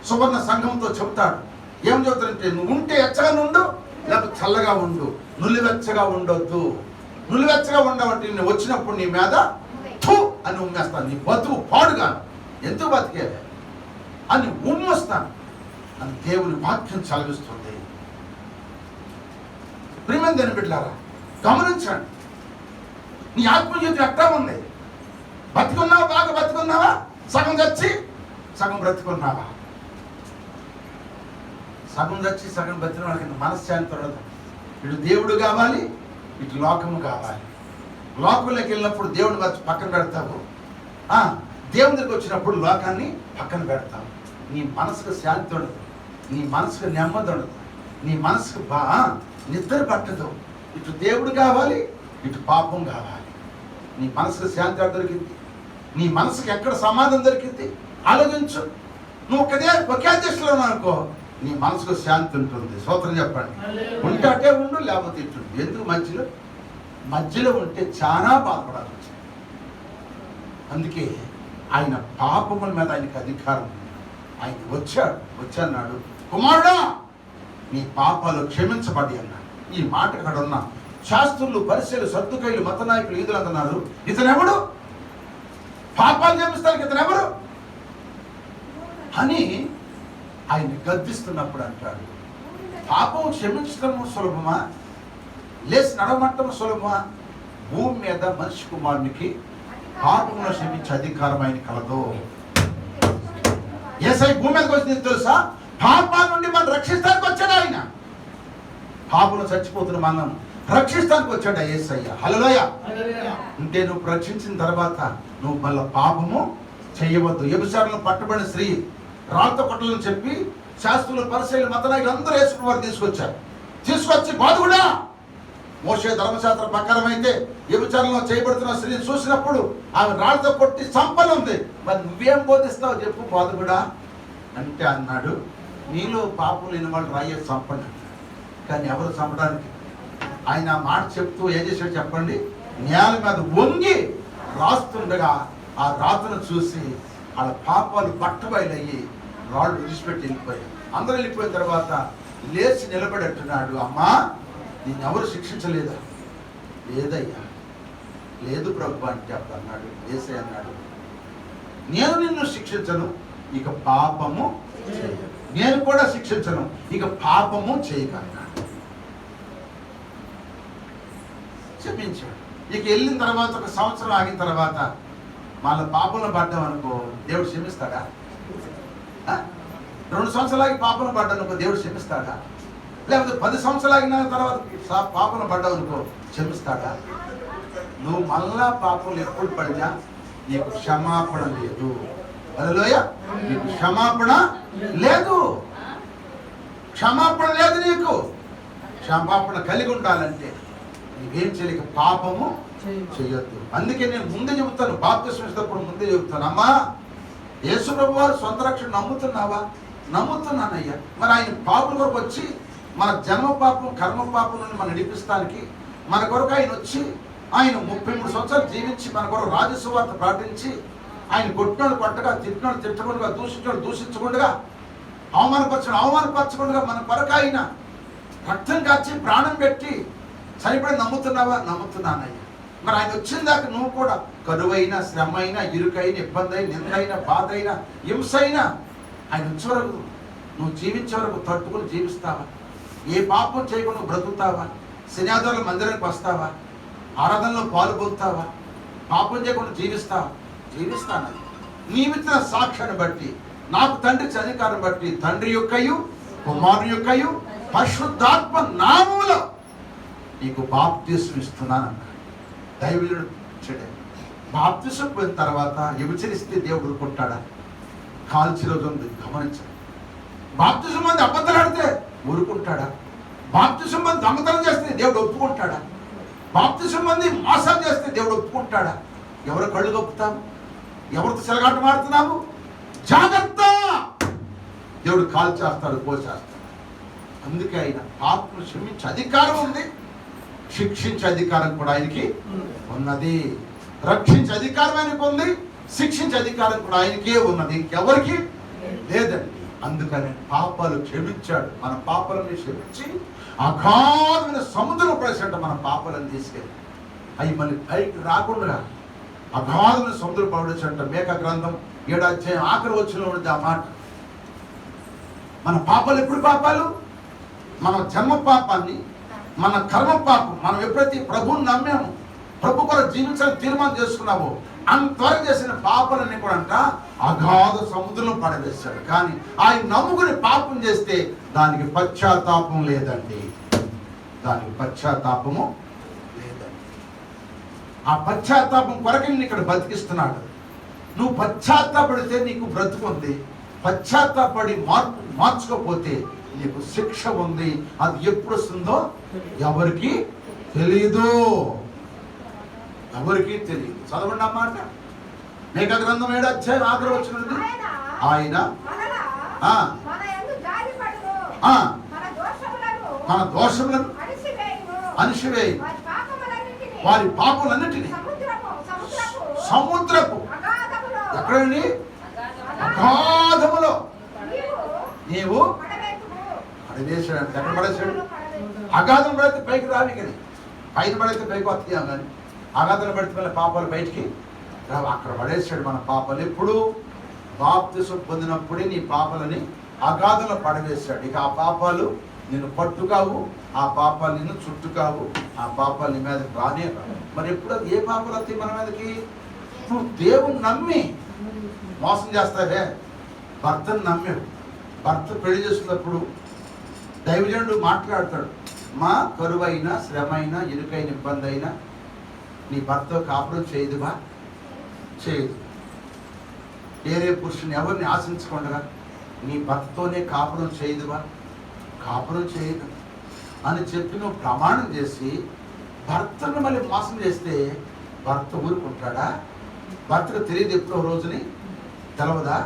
సువర్ణ సంఘంతో చెబుతాడు. ఏం చెబుతాడంటే, నువ్వు ఉంటే ఎచ్చగా ఉండు, లేకపోతే చల్లగా ఉండు, నులివెచ్చగా ఉండొద్దు. నులివెచ్చగా ఉండవంటే నేను వచ్చినప్పుడు నీ మీద థూ అని ఉమ్మేస్తాను, నీ బతుకు పాడుగా, ఎందుకు బతికే అని ఉమ్మేస్తాను అని దేవుని వాక్యం చదివిస్తుంది. ప్రియమైన దేవుని బిడ్డలారా, గమనించండి, నీ ఆత్మజీవితం ఎట్లా ఉంది? బతుకున్నావా? బాగా బతుకున్నావా? సగం చచ్చి సగం బ్రతుకున్నావా? సగం చచ్చి సగం బ్రతికిన వాళ్ళకి మనశ్శాంతి ఉండదు. ఇటు దేవుడు కావాలి, ఇటు లోకము కావాలి. లోకంలోకి వెళ్ళినప్పుడు దేవుని పక్కన పెడతావు, దేవుని దగ్గరికి వచ్చినప్పుడు లోకాన్ని పక్కన పెడతావు. నీ మనసుకు శాంతి ఉండదు, నీ మనసుకు నెమ్మది ఉండదు, నీ మనసుకు నిద్ర పట్టదు. ఇటు దేవుడు కావాలి, ఇటు పాపం కావాలి. నీ మనసుకు శాంతి దొరికింది, నీ మనసుకు ఎక్కడ సమాధానం దొరికింది ఆలోచించు. నువ్వు ఒకే దశలో ఉన్నావు అనుకో, నీ మనసుకు శాంతి ఉంటుంది. స్తోత్రం చెప్పండి. ఉంటే అటే ఉండు, లేకపోతే ఇటు. ఎందుకు మధ్యలో ఉంటే చాలా బాధపడాలి. అందుకే ఆయన పాపముల మీద ఆయనకి అధికారం. ఆయన వచ్చాడు, కుమారుడా నీ పాపాలు క్షమించబడి అన్నాడు. ఈ మాట అక్కడ ఉన్న శాస్త్రులు, పరిశీలు, సద్దుకైలు, మత నాయకులు, ఈదులు అంటున్నారు, ఇతనెవడు పాపాలు క్షమిస్తానికి, ఇతనెవరు అని ఆయన గద్దిస్తున్నప్పుడు అంటాడు, పాపం క్షమించడం సులభమా, లేచి నడవమంటం సులభమా? భూమి మీద మనిషి కుమారునికి పాపమును క్షమించే అధికారం ఆయన కలదు. యేసయ్య భూమి మీదకి వచ్చింది తెలుసా? పాపాల నుండి మనం రక్షిస్తానికి వచ్చాడు ఆయన. పాపను చచ్చిపోతున్న మనం రక్షిస్తానికి వచ్చాడు యేసయ్య. హల్లెలూయా. అంటే నువ్వు రక్షించిన తర్వాత నువ్వు మళ్ళీ పాపము చేయవద్దు. వ్యభిచారంలో పట్టుబడిన స్త్రీ రాళ్ళతో కొట్టాలని చెప్పి శాస్త్రులు, పరిశీలన, మత నాయకులు అందరూ యేసుని వారు తీసుకొచ్చి బాధుడా, మోషే ధర్మశాస్త్ర ప్రకారం అయితే వ్యభిచారంలో చేయబడుతున్న స్త్రీని చూసినప్పుడు ఆమె రాళ్ళతో కొట్టి చంపనుంది, మరి నువ్వేం బోధిస్తావు చెప్పు బాధుడా అంటే అన్నాడు, నీలో పాపం లేని వాళ్ళు రాయే చంపండి. కానీ ఎవరు చంపడానికి? ఆయన మాట చెప్తూ ఏం చేశాడు చెప్పండి? నేల మీద వంగి రాస్తుండగా ఆ రాతను చూసి వాళ్ళ పాపాలు బట్టబయలయ్యి రాళ్ళు విడిచిపెట్టి వెళ్ళిపోయాడు. అందరూ వెళ్ళిపోయిన తర్వాత లేచి నిలబడి అంటున్నాడు, అమ్మా నిన్నెవరు శిక్షించలేదా? లేదయ్యా. లేదు ప్రభు అంటే అప్పుడు అన్నాడు, యేసయ్య అన్నాడు, నేను నిన్ను శిక్షించను, ఇక పాపము చేయకు. నేను కూడా శిక్షించను, ఇక పాపము చేయగలన్నాడు. క్షమించాడు. ఇక వెళ్ళిన తర్వాత 1 సంవత్సరం ఆగిన తర్వాత మళ్ళీ పాపంలో పడ్డాం అనుకో, దేవుడు క్షమిస్తాడా? 2 సంవత్సరాలు ఆగి పాపంలో పడ్డాను అనుకో, దేవుడు క్షమిస్తాడా? లేకపోతే 10 సంవత్సరాలు ఆగిన తర్వాత పాపంలో పడ్డావు అనుకో, క్షమిస్తాడా? నువ్వు మళ్ళా పాపంలో ఎప్పుడు పడినా నీకు క్షమాపణ లేదు. హల్లెలూయా. నీకు క్షమాపణ లేదు. క్షమాపణ లేదు. నీకు క్షమాపణ కలిగి ఉండాలంటే నీవేం చేయలేక పాపము చేయొద్దు. అందుకే నేను ముందే చెబుతాను, బాప్తిస్మం ఇచ్చినప్పుడు ముందే చెబుతాను, అమ్మా యేసు ప్రభు వారు సొంత రక్షణ నమ్ముతున్నావా? నమ్ముతున్నానయ్యా. మరి ఆయన పాపం కొరకు వచ్చి మన జన్మ పాపం కర్మ పాపం నుండి మనం నడిపిస్తానికి మన కొరకు ఆయన వచ్చి ఆయన 33 సంవత్సరాలు జీవించి మన కొరకు రాజసువార్త ప్రకటించి ఆయన కొట్టినోడు కొట్టగా, తిట్టినోడు తిట్టకుండా, దూషించోడు దూషించకుండా, అవమానపరచకుండా మన కొరకు ఆయన రక్తం కాచి ప్రాణం పెట్టి చనిపోయి నమ్ముతున్నావా? నమ్ముతున్నానయ్యా. మరి ఆయన వచ్చిన దాకా నువ్వు కూడా కరువైన, శ్రమ అయినా, ఇరుకైన, ఇబ్బంది అయిన, నిందైనా, బాధ అయినా, హింస అయినా ఆయన వచ్చే వరకు నువ్వు జీవించే వరకు తట్టుకుని జీవిస్తావా? ఏ పాపం చేయకుండా బ్రతుకుతావా? శనివారాల మందిరానికి వస్తావా? ఆరాధనలో పాల్గొంటావా? పాపం చేయకుండా జీవిస్తావా? జీవిస్తాను. నీవిచ్చిన సాక్ష్యాన్ని బట్టి, నాకు తండ్రి అధికారం బట్టి, తండ్రి యొక్కయు కుమారుని యొక్కయు పరిశుద్ధాత్మ నామములో నీకు బాప్తిస్మం ఇస్తున్నాను అన్నాడు. దైవజనుడు చెడే బాప్తిస్మం పోయిన తర్వాత వ్యభిచరిస్తే దేవుడు ఊరుకుంటాడా? కాల్చి రోజు ఉంది, గమనించండి. బాప్తిస్మం మంది అబద్ధాలు ఆడితే ఊరుకుంటాడా? బాప్తిస్మం మంది దొంగతనం చేస్తే దేవుడు ఒప్పుకుంటాడా? బాప్తిస్మం మంది మోసం చేస్తే దేవుడు ఒప్పుకుంటాడా? ఎవరు కళ్ళు కప్పుతాము? ఎవరితో చెలగాట మాడుతున్నాము? జాగ్రత్త! దేవుడు కాల్ చేస్తాడు, కోసేస్తాడు. అందుకే ఆయన పాపను క్షమించే అధికారం ఉంది, శిక్షించే అధికారం కూడా ఆయనకి ఉన్నది. రక్షించే అధికారం ఆయనకు ఉంది, శిక్షించే అధికారం కూడా ఆయనకే ఉన్నది, ఇంకెవరికి లేదండి. అందుకని పాపాలు క్షమించాడు. మన పాపాలను క్షమించి అగాధమైన సముద్రం పడేసంట మన పాపాలను తీసుకెళ్ళి అవి మళ్ళీ పైకి రాకుండా అగాధమైన సముద్రం పడేసంట. మేక గ్రంథం 7వ అధ్యాయం ఆఖరి వచ్చిన ఆ మాట. మన పాపాలు ఎప్పుడు పాపాలు? మన జన్మ పాపాన్ని, మన కర్మ పాపం, మనం ఎప్పుడైతే ప్రభువుని నమ్మాము, ప్రభు కొరకు జీవించాలని తీర్మానం చేసుకున్నామో అంతవరకు చేసిన పాపాలన్నీ కూడా అంట అగాధ సముద్రంలో పడవేశాడు. కానీ ఆయన నమ్ముకుని పాపం చేస్తే దానికి పశ్చాత్తాపం లేదండి. దానికి పశ్చాత్తాపము లేదండి. ఆ పశ్చాత్తాపం కొరకు నేను ఇక్కడ బతికిస్తున్నాడు. నువ్వు పశ్చాత్తాపడితే నీకు బ్రతుకుంది, పశ్చాత్తాపడి మార్చుకోకపోతే నీకు శిక్ష ఉంది. అది ఎప్పుడు వస్తుందో ఎవరికి తెలీదు, ఎవరికి తెలియదు. చదవండి అన్నమాట. మేక గ్రంథం 7వ అధ్యాయం ఆఖరి వచ్చినది. ఆయన మన దోషములను అణిసివేయును, వారి పాపములన్నిటినీ సముద్రపు ఎక్కడండి అగాధములో నీవు పడవేశాడు. ఎక్కడ పడేశాడు? అగాధం పడితే పైకి రావి, కానీ పైన పడితే పైకి వస్తాం, కానీ అగాధం పడితే మళ్ళీ పాపాలు బయటికి రావు. అక్కడ పడేశాడు మన పాపాలు. ఎప్పుడు? బాప్తిస్మం పొందినప్పుడే నీ పాపాలని అగాధంలో పడవేశాడు. ఇక ఆ పాపాలు నిన్ను పట్టుకావు, ఆ పాపాలు నిన్ను చుట్టుకావు, ఆ పాపాలు నీ మీదకి రానే రావు. మరి ఎప్పుడు ఏ పాపాలు వస్తాయి మన మీదకి? నువ్వు దేవుని నమ్మి మోసం చేస్తావే. భర్తను నమ్మావు, భర్త పెళ్లి చేసుకున్నప్పుడు దైవజనుడు మాట్లాడతాడు, మా కరువైనా, శ్రమ అయినా, ఇరుకైన, ఇబ్బంది అయినా నీ భర్త కాపురం చేయదువా? చేయదు. వేరే పురుషుని ఎవరిని ఆశించకుండా నీ భర్తతోనే కాపురం చేయదువా? కాపురం చేయదు అని చెప్పి నువ్వు ప్రమాణం చేసి భర్తను మళ్ళీ మోసం చేస్తే భర్త ఊరుకుంటాడా? భర్తకు తెలియదు ఎప్పుడో రోజుని తెలవదా?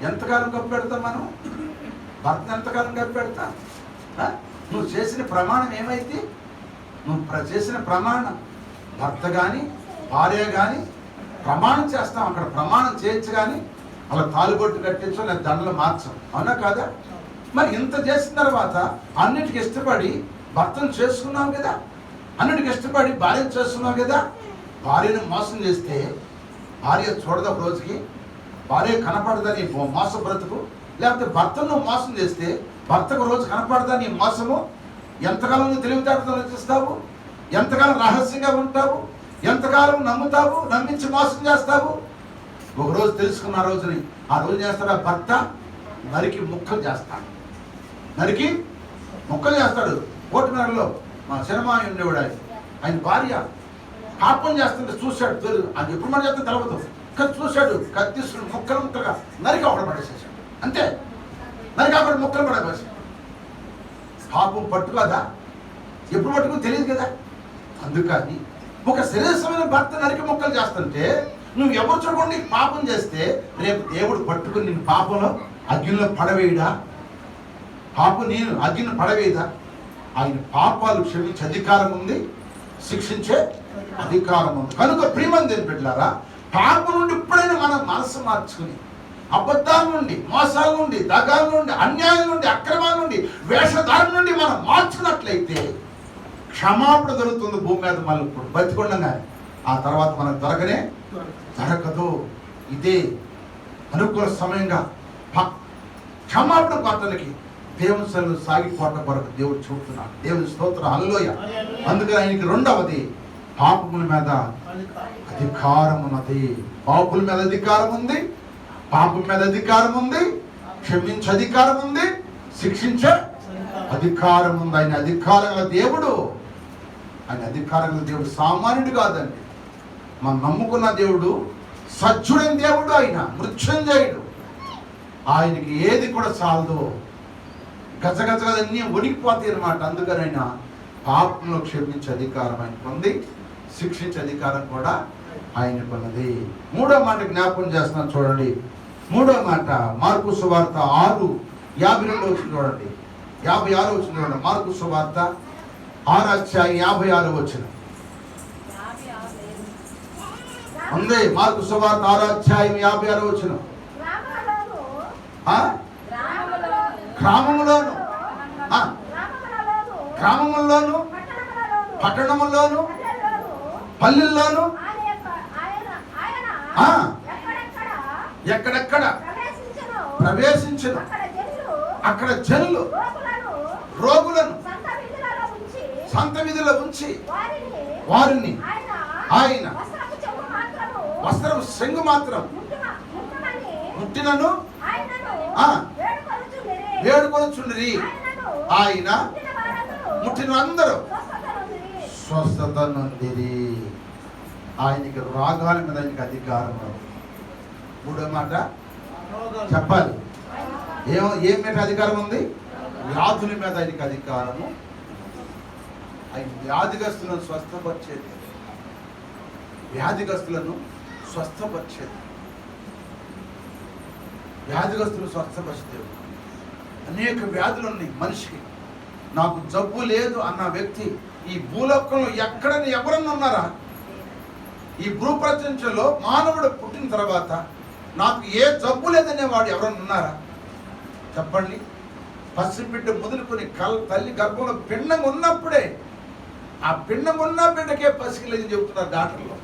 ఎంతకాలం కప్పు పెడతాం మనం? భర్తను ఎంతకాలం కప్పు పెడతాం? నువ్వు చేసిన ప్రమాణం ఏమైతే? నువ్వు చేసిన ప్రమాణం భర్త కానీ భార్య కానీ ప్రమాణం చేస్తాం. అక్కడ ప్రమాణం చేయొచ్చు, కానీ అలా తాలిబొట్టు కట్టించం, లేదా దండలు మార్చం. అవునా కాదా? మరి ఇంత చేసిన తర్వాత అన్నిటికి ఇష్టపడి భర్తను చేసుకున్నాం కదా, అన్నిటికి ఇష్టపడి భార్యను చేసుకున్నాం కదా. భార్యను మోసం చేస్తే భార్య చూడదు ఒక రోజుకి, భార్య కనపడదని మోస బ్రతుకు. లేకపోతే భర్తను మోసం చేస్తే భర్తకు రోజు కనపడదని మోసము. ఎంతకాలం నువ్వు తెలివితేటతో ఆలోచిస్తావు? ఎంతకాలం రహస్యంగా ఉంటావు? ఎంతకాలం నమ్ముతావు, నమ్మించి మోసం చేస్తావు? ఒకరోజు తెలుసుకున్న రోజుని ఆ రోజు చేస్తాడు భర్త నరికి ముక్కలు చేస్తాడు. నరికి ముక్కలు చేస్తాడు. కోటినరలో మా సినిమా ఉండేవాడు ఆయన భార్య పాపం చేస్తుంటే చూశాడు. అది ఎప్పుడు మనం చేస్తే తెలవదు, కానీ చూశాడు. కత్తిస్తుడు ముక్కలు ముక్కలుగా నరికి ఒకటి పడేసేసాడు. అంతే, నరికి అక్కడ ముక్కలు పడేసాడు. పాపం పట్టుకోదా? ఎప్పుడు పట్టుకో తెలియదు కదా. అందుకని ఒక శరీరమైన భర్త నరికి ముక్కలు చేస్తుంటే నువ్వు ఎవరు చూడకుండా పాపం చేస్తే రేపు దేవుడు పట్టుకుని నేను పాపంలో అగ్నిలో పడవేయడా? పాపం నేను అగ్నిని పడవేయదా? ఆయన పాపాలు క్షమించే అధికారం ఉంది, శిక్షించే అధికారం ఉంది. కనుక ప్రియమందిని బిడ్డలారా, పాపం నుండి ఎప్పుడైనా మనం మనసు మార్చుకుని అబద్ధాల నుండి, మోసాల నుండి, దగాల నుండి, అన్యాయం నుండి, అక్రమాల నుండి, వేషధారణ నుండి మనం మార్చుకున్నట్లయితే క్షమాపణ దొరుకుతుంది భూమి మీద. మళ్ళీ ఇప్పుడు బతికొండగానే ఆ తర్వాత మనకు దొరకదు. ఇదే అనుకూల సమయంగా క్షమాపణ పట్టణకి దేవుని సన్నిధిలో సాగిపోవటం కొరకు దేవుడు చూపుతున్నాడు. దేవుని స్తోత్రం, హల్లెలూయ. అందుకని ఆయనకి రెండవది పాపముల మీద అధికారం ఉన్నది. పాపుల మీద అధికారం ఉంది, పాపం మీద అధికారం ఉంది, క్షమించే అధికారం ఉంది, శిక్షించే అధికారం ఉంది. ఆయన అధికారంగా దేవుడు, ఆయన అధికారంగా దేవుడు సామాన్యుడు కాదండి. మనం నమ్ముకున్న దేవుడు సజ్జుడైన దేవుడు, ఆయన మృత్యుంజయుడు. ఆయనకి ఏది కూడా చాలదు, గజగజగదన్నీ వణికిపోతాయి అన్నమాట. అందుకని ఆయన పాపంలో క్షమించే అధికారం ఆయనకు ఉంది, శిక్షించే అధికారం కూడా ఆయనకు ఉన్నది. మూడో మాట జ్ఞాపకం చేస్తున్నాను చూడండి. మూడో మాట మార్కు సువార్త 6:52 వచ్చింది చూడండి, 56 వచ్చింది చూడండి. మార్కు సువార్త 6:56 వచ్చిన ఉంది. మార్కు సువార్త 6:56 వచ్చిన గ్రామములోను, గ్రామముల్లోను, పట్టణముల్లోను, పల్లెల్లోను, ఎక్కడెక్కడ ప్రవేశించను అక్కడ జనులు రోగులను సంత వీధిలో ఉంచి వారిని ఆయన వస్త్రం శంగు మాత్రం ముట్టినను వేడుకొనుచుండిరి. ఆయన ముట్టిన అందరూ స్వస్థత నొందిరి. ఆయనకి రోగాల మీద ఆయనకి అధికారం. మూడో మాట చెప్పాలి, ఏం మీద అధికారం ఉంది? వ్యాధుల మీద ఆయనకి అధికారము. ఆయన వ్యాధిగ్రస్తులను స్వస్థపరిచేది, వ్యాధిగ్రస్తులను స్వస్థపరిచేది, వ్యాధిగ్రస్తులు స్వస్థపరిచేది. అనేక వ్యాధులు ఉన్నాయి మనిషికి. నాకు జబ్బు లేదు అన్న వ్యక్తి ఈ భూలోకంలో ఎక్కడని ఎవరన్నా ఉన్నారా? ఈ భూప్రపంచంలో మానవుడు పుట్టిన తర్వాత నాకు ఏ జబ్బు లేదనే వాడు ఎవరన్నా ఉన్నారా? చెప్పండి. పసిబిడ్డ మొదలుకొని తల్లి గర్భంలో పిండం ఉన్నప్పుడే, ఆ పిండం ఉన్న బిడ్డకే పసికిలేదని చెబుతున్నారు డాక్టర్లు.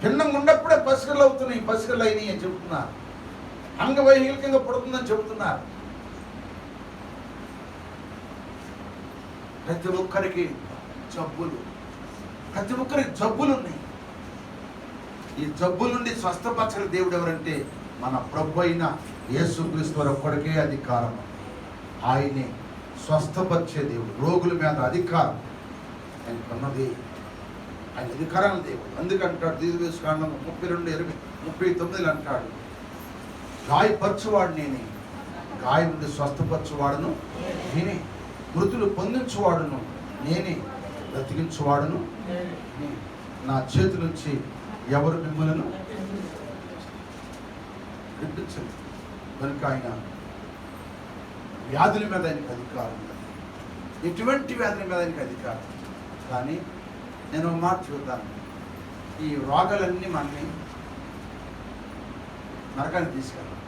పిండం ఉన్నప్పుడే పసికలు అవుతున్నాయి, పసికలు అయినాయి అని చెబుతున్నారు. అంగవైకల్యంగా పుడుతుందని చెబుతున్నారు. ప్రతి ఒక్కరికి జబ్బులు, ప్రతి ఒక్కరికి జబ్బులు ఉన్నాయి. ఈ జబ్బుల నుండి స్వస్థపరచగల దేవుడు ఎవరంటే మన ప్రభు అయిన యేసుక్రీస్తు వారి ఒక్కడికే అధికారం. ఆయనే స్వస్థపరిచే దేవుడు. రోగుల మీద అధికారం ఆయనకు ఉన్నది. ఆయన అధికారం దేవుడు. అందుకంటాడు దీర్ఘకాండం 32:39 అంటాడు, గాయపరచువాడు నేనే, గాయం నుండి స్వస్థపరచువాడును నేనే, మృతులు పొందించువాడును నేనే, బ్రతికించువాడును నేనే. నా చేతి నుంచి ఎవరు మిమ్మల్ని విడిపించదు. కనుక ఆయన వ్యాధుల మీద ఆయనకు అధికారం ఉంది. ఎటువంటి వ్యాధుల మీద ఆయనకు అధికారం. కానీ నేను ఒక మాట చూద్దాను, ఈ రోగాలన్నీ మనని నరకానికి తీసుకెళ్ళాలి.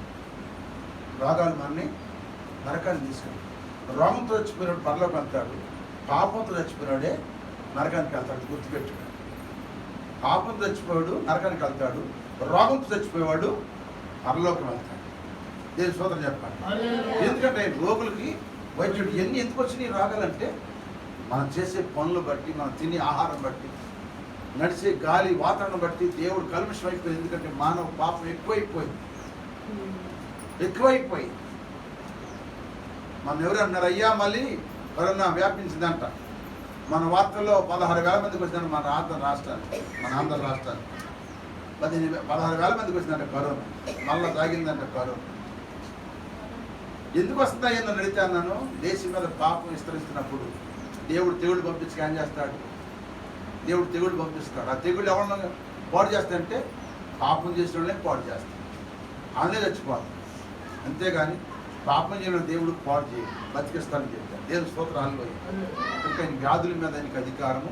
రోగాలు మనని నరకానికి తీసుకెళ్ళాలి. రోగంతో చచ్చిపోయినాడు పరలోకి వెళ్తాడు, పాపంతో చచ్చిపోయినాడే నరకానికి వెళ్తాడు. గుర్తుపెట్టుకోండి, పాపంతో చచ్చిపోయాడు నరకానికి వెళ్తాడు, రోగంతో చచ్చిపోయేవాడు పరలోకి వెళ్తాడు. దేని సోదరం చెప్పాలి. ఎందుకంటే రోగులకి వైద్యుడు ఎన్ని ఎందుకు వచ్చినాయి రోగాలంటే మనం చేసే పనులు బట్టి, మనం తినే ఆహారం బట్టి, నడిచే గాలి వాతావరణం బట్టి దేవుడు కల్మషం అయిపోయింది. ఎందుకంటే మానవ పాపం ఎక్కువైపోయింది. మనం ఎవరు అన్నారు, అయ్యా మళ్ళీ కరోనా వ్యాపించిందంట. మన వార్తల్లో 16,000 మందికి వచ్చిందంట. మన ఆంధ్ర రాష్ట్రానికి 16,000 మందికి వచ్చిందంట కరోనా. మళ్ళా తాగిందంట కరోనా. ఎందుకు వస్తుందా ఏందని అడిగితే అన్నాను, దేశం మీద పాపం విస్తరిస్తున్నప్పుడు దేవుడు తెగుళ్ళు పంపించి ఏం చేస్తాడు? దేవుడు తెగుళ్ళు పంపిస్తాడు. ఆ తెగుళ్ళు ఎవరన్నా పాడు చేస్తాడంటే పాపం చేసిన వాళ్ళని పాడు చేస్తాడు, వాళ్ళనే చచ్చిపోతాడు. అంతేగాని పాపం చేయడం దేవుడు పాడు చేయడు, బతికిస్తానని చెప్తాడు. దేవుడు స్తోత్రాలు. ఇంకా వ్యాధుల మీద ఆయనకి అధికారము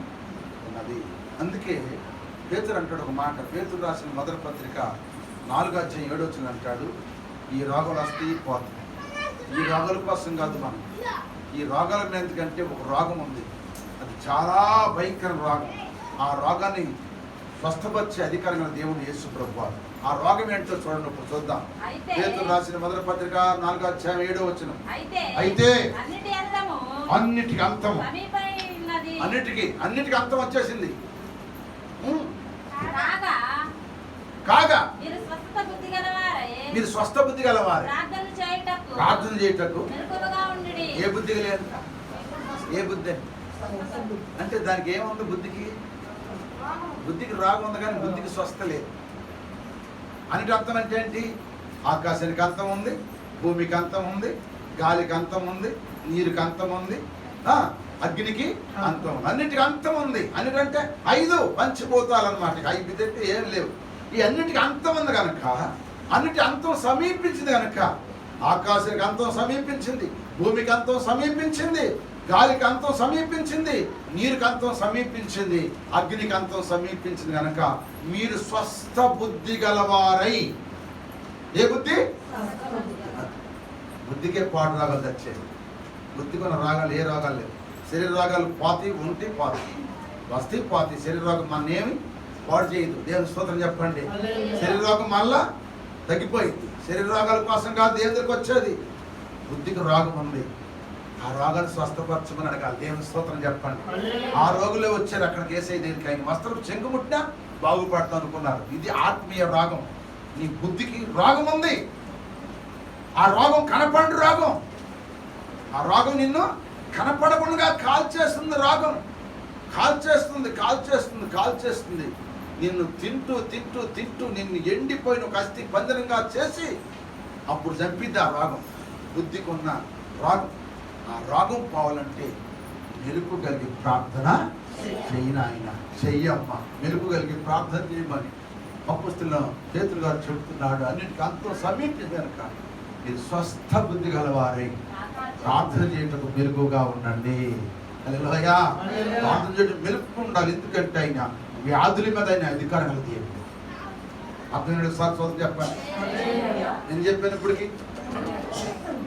ఉన్నది. అందుకే పేతురు అంటాడు ఒక మాట. పేతురు రాసిన మొదటి పత్రిక 4:7 అంటాడు, ఈ రోగాలు వస్తాయి పోతాయి. ఈ రోగాల కోసం కాదు మనం, ఈ రోగాల మీద ఎందుకంటే ఒక రోగం ఉంది, అది చాలా భయంకర రోగం. ఆ రోగాన్ని స్వస్థపరిచే అధికారంగా దేవుడు యేసు ప్రభువు. ఆ రోగం ఏంటో చూడండి, ఇప్పుడు చూద్దాం. పేతురు రాసిన మొదటి పత్రిక 4:7 అయితే అన్నిటికి అంతం, అన్నిటికి అంతం వచ్చేసింది. కాగా మీరు స్వస్థ బుద్ధి గలవారే ప్రార్థన చేయుటకు. ఏ బుద్ధి లేదు? ఏ బుద్ధి అంటే దానికి ఏముంది? బుద్ధికి రాగం ఉంది, కానీ బుద్ధికి స్వస్థ లేదు. అన్నిటి అంతం అంటే ఏంటి? ఆకాశానికి అంతం ఉంది, భూమికి అంతం ఉంది, గాలికి అంతం ఉంది, నీరుకి అంతం ఉంది, అగ్నికి అంతం ఉంది. అన్నిటికీ అంతం ఉంది. అన్నిటంటే 5 పంచభూతాలు అన్నమాట. 5 అంటే ఏం లేవు. ఈ అన్నిటికీ అంతం ఉంది కనుక, అన్నిటి అంతం సమీపించింది కనుక, ఆకాశానికి అంతం సమీపించింది, భూమికి అంతం సమీపించింది, గాలికి అంతం సమీపించింది, నీరుకి అంతం సమీపించింది, అగ్నికి అంతం సమీపించింది కనుక మీరు స్వస్థ బుద్ధి గలవారై. ఏ బుద్ధి? బుద్ధికే పాడు రాగాలు తెచ్చేది. బుద్ధికి ఉన్న రాగాలు ఏ రాగాలు లేవు. శరీర రాగాలు పోతాయి, ఉంటే పోతాయి, వస్తాయి పోతాయి. శరీర రోగం మన ఏమి పాడు చేయదు. దేవుని స్తోత్రం చెప్పండి. శరీర రోగం మళ్ళా తగ్గిపోయింది. శరీర రోగాల కోసం కాదు దేవుడికి వచ్చేది. బుద్ధికి రోగం ఉంది, ఆ రోగాన్ని స్వస్థపరచమని అడగాలి. దేవుని స్తోత్రం చెప్పండి. ఆ రోగులే వచ్చారు అక్కడికి వేసేది. దేనికి ఆయన వస్త్రం చెంగుముట్టినా బాగుపడతాం అనుకున్నారు. ఇది ఆత్మీయ రోగం. నీ బుద్ధికి రోగం ఉంది. ఆ రోగం కనపడి రోగం. ఆ రోగం నిన్ను కనపడకుండా కాల్చేస్తుంది. రోగం కాల్చేస్తుంది. నిన్ను తింటూ నిన్ను ఎండిపోయిన ఒక అస్థి పంజరంగా చేసి అప్పుడు చంపిద్ది ఆ రోగం. బుద్ధికి ఉన్న రోగం. ఆ రోగం పోవాలంటే మెలుపు కలిగి ప్రార్థన చెయ్యమ్మ. మెలుపు కలిగి ప్రార్థన చేయమని అపొస్తలుల పేతురు గారు చెబుతున్నాడు. అన్నిటికీ అంతం సమీపించింది కనుక మీరు స్వస్థ బుద్ధి గలవారై ప్రార్థన చేయటకు మెలుగుగా ఉండండి. హల్లెలూయా. ప్రార్థన చేయడం మెలుపు ఉండాలి. ఎందుకంటే ఆయన వ్యాధుల మీద ఆయన అధికారం కలిగి అర్థం సార్ సోదరు చెప్పాను. నేను చెప్పాను ఇప్పటికి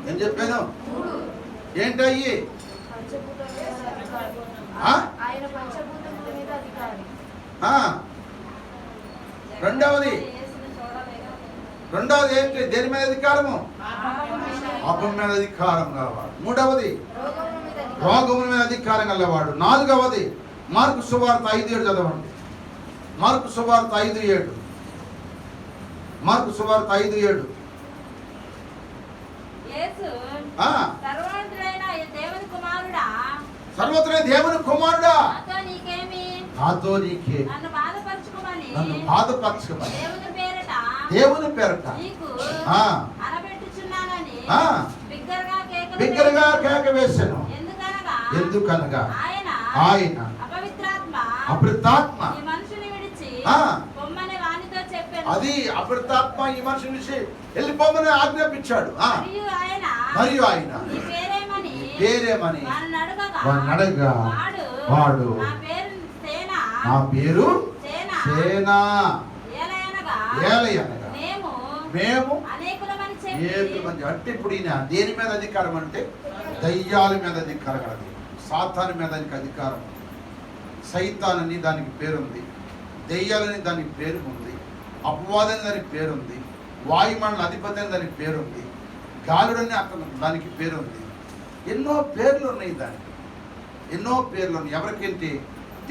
ఏం చెప్పాను? ఏంటయ్యి? రెండవది ఏంటి? దేని మీద అధికారము? పాపం మీద అధికారం గలవాడు. మూడవది రోగముల మీద అధికారం గలవాడు. నాలుగవది మార్కు సువార్త 5:7 చదవండి. మార్కు సువార్త 5:7. సర్వత్రైన దేవుని కుమారుడా నాతో నీకే నన్ను బాధపరచుకోమని దేవుని పేరట బిగ్గరగా కేక వేశాను. ఎందుకనగా ఆయన అపవిత్రాత్మ అది అపవిత్రాత్మ ఈ మనిషి నుంచి వెళ్ళిపోమని ఆజ్ఞాపించాడు. మరియు ఆయన పేరేమని అడగా వాడు నా పేరు సేనా ఏలయనగా మేము అనేకులమని చెప్పి అనేకుల మంది. అంటే ఇప్పుడు ఈయన దేని మీద అధికారం అంటే దయ్యాల మీద అధికారం కలది, సాతాను మీద ఆయనకి అధికారం. సైతానని దానికి పేరుంది, దెయ్యాలని దానికి పేరు ఉంది, అపవాదని దానికి పేరుంది, వాయుమండల అధిపతి అని దానికి పేరుంది, గాలుడని అతను దానికి పేరుంది. ఎన్నో పేర్లు ఉన్నాయి దానికి, ఎన్నో పేర్లు ఉన్నాయి. ఎవరికేంటి?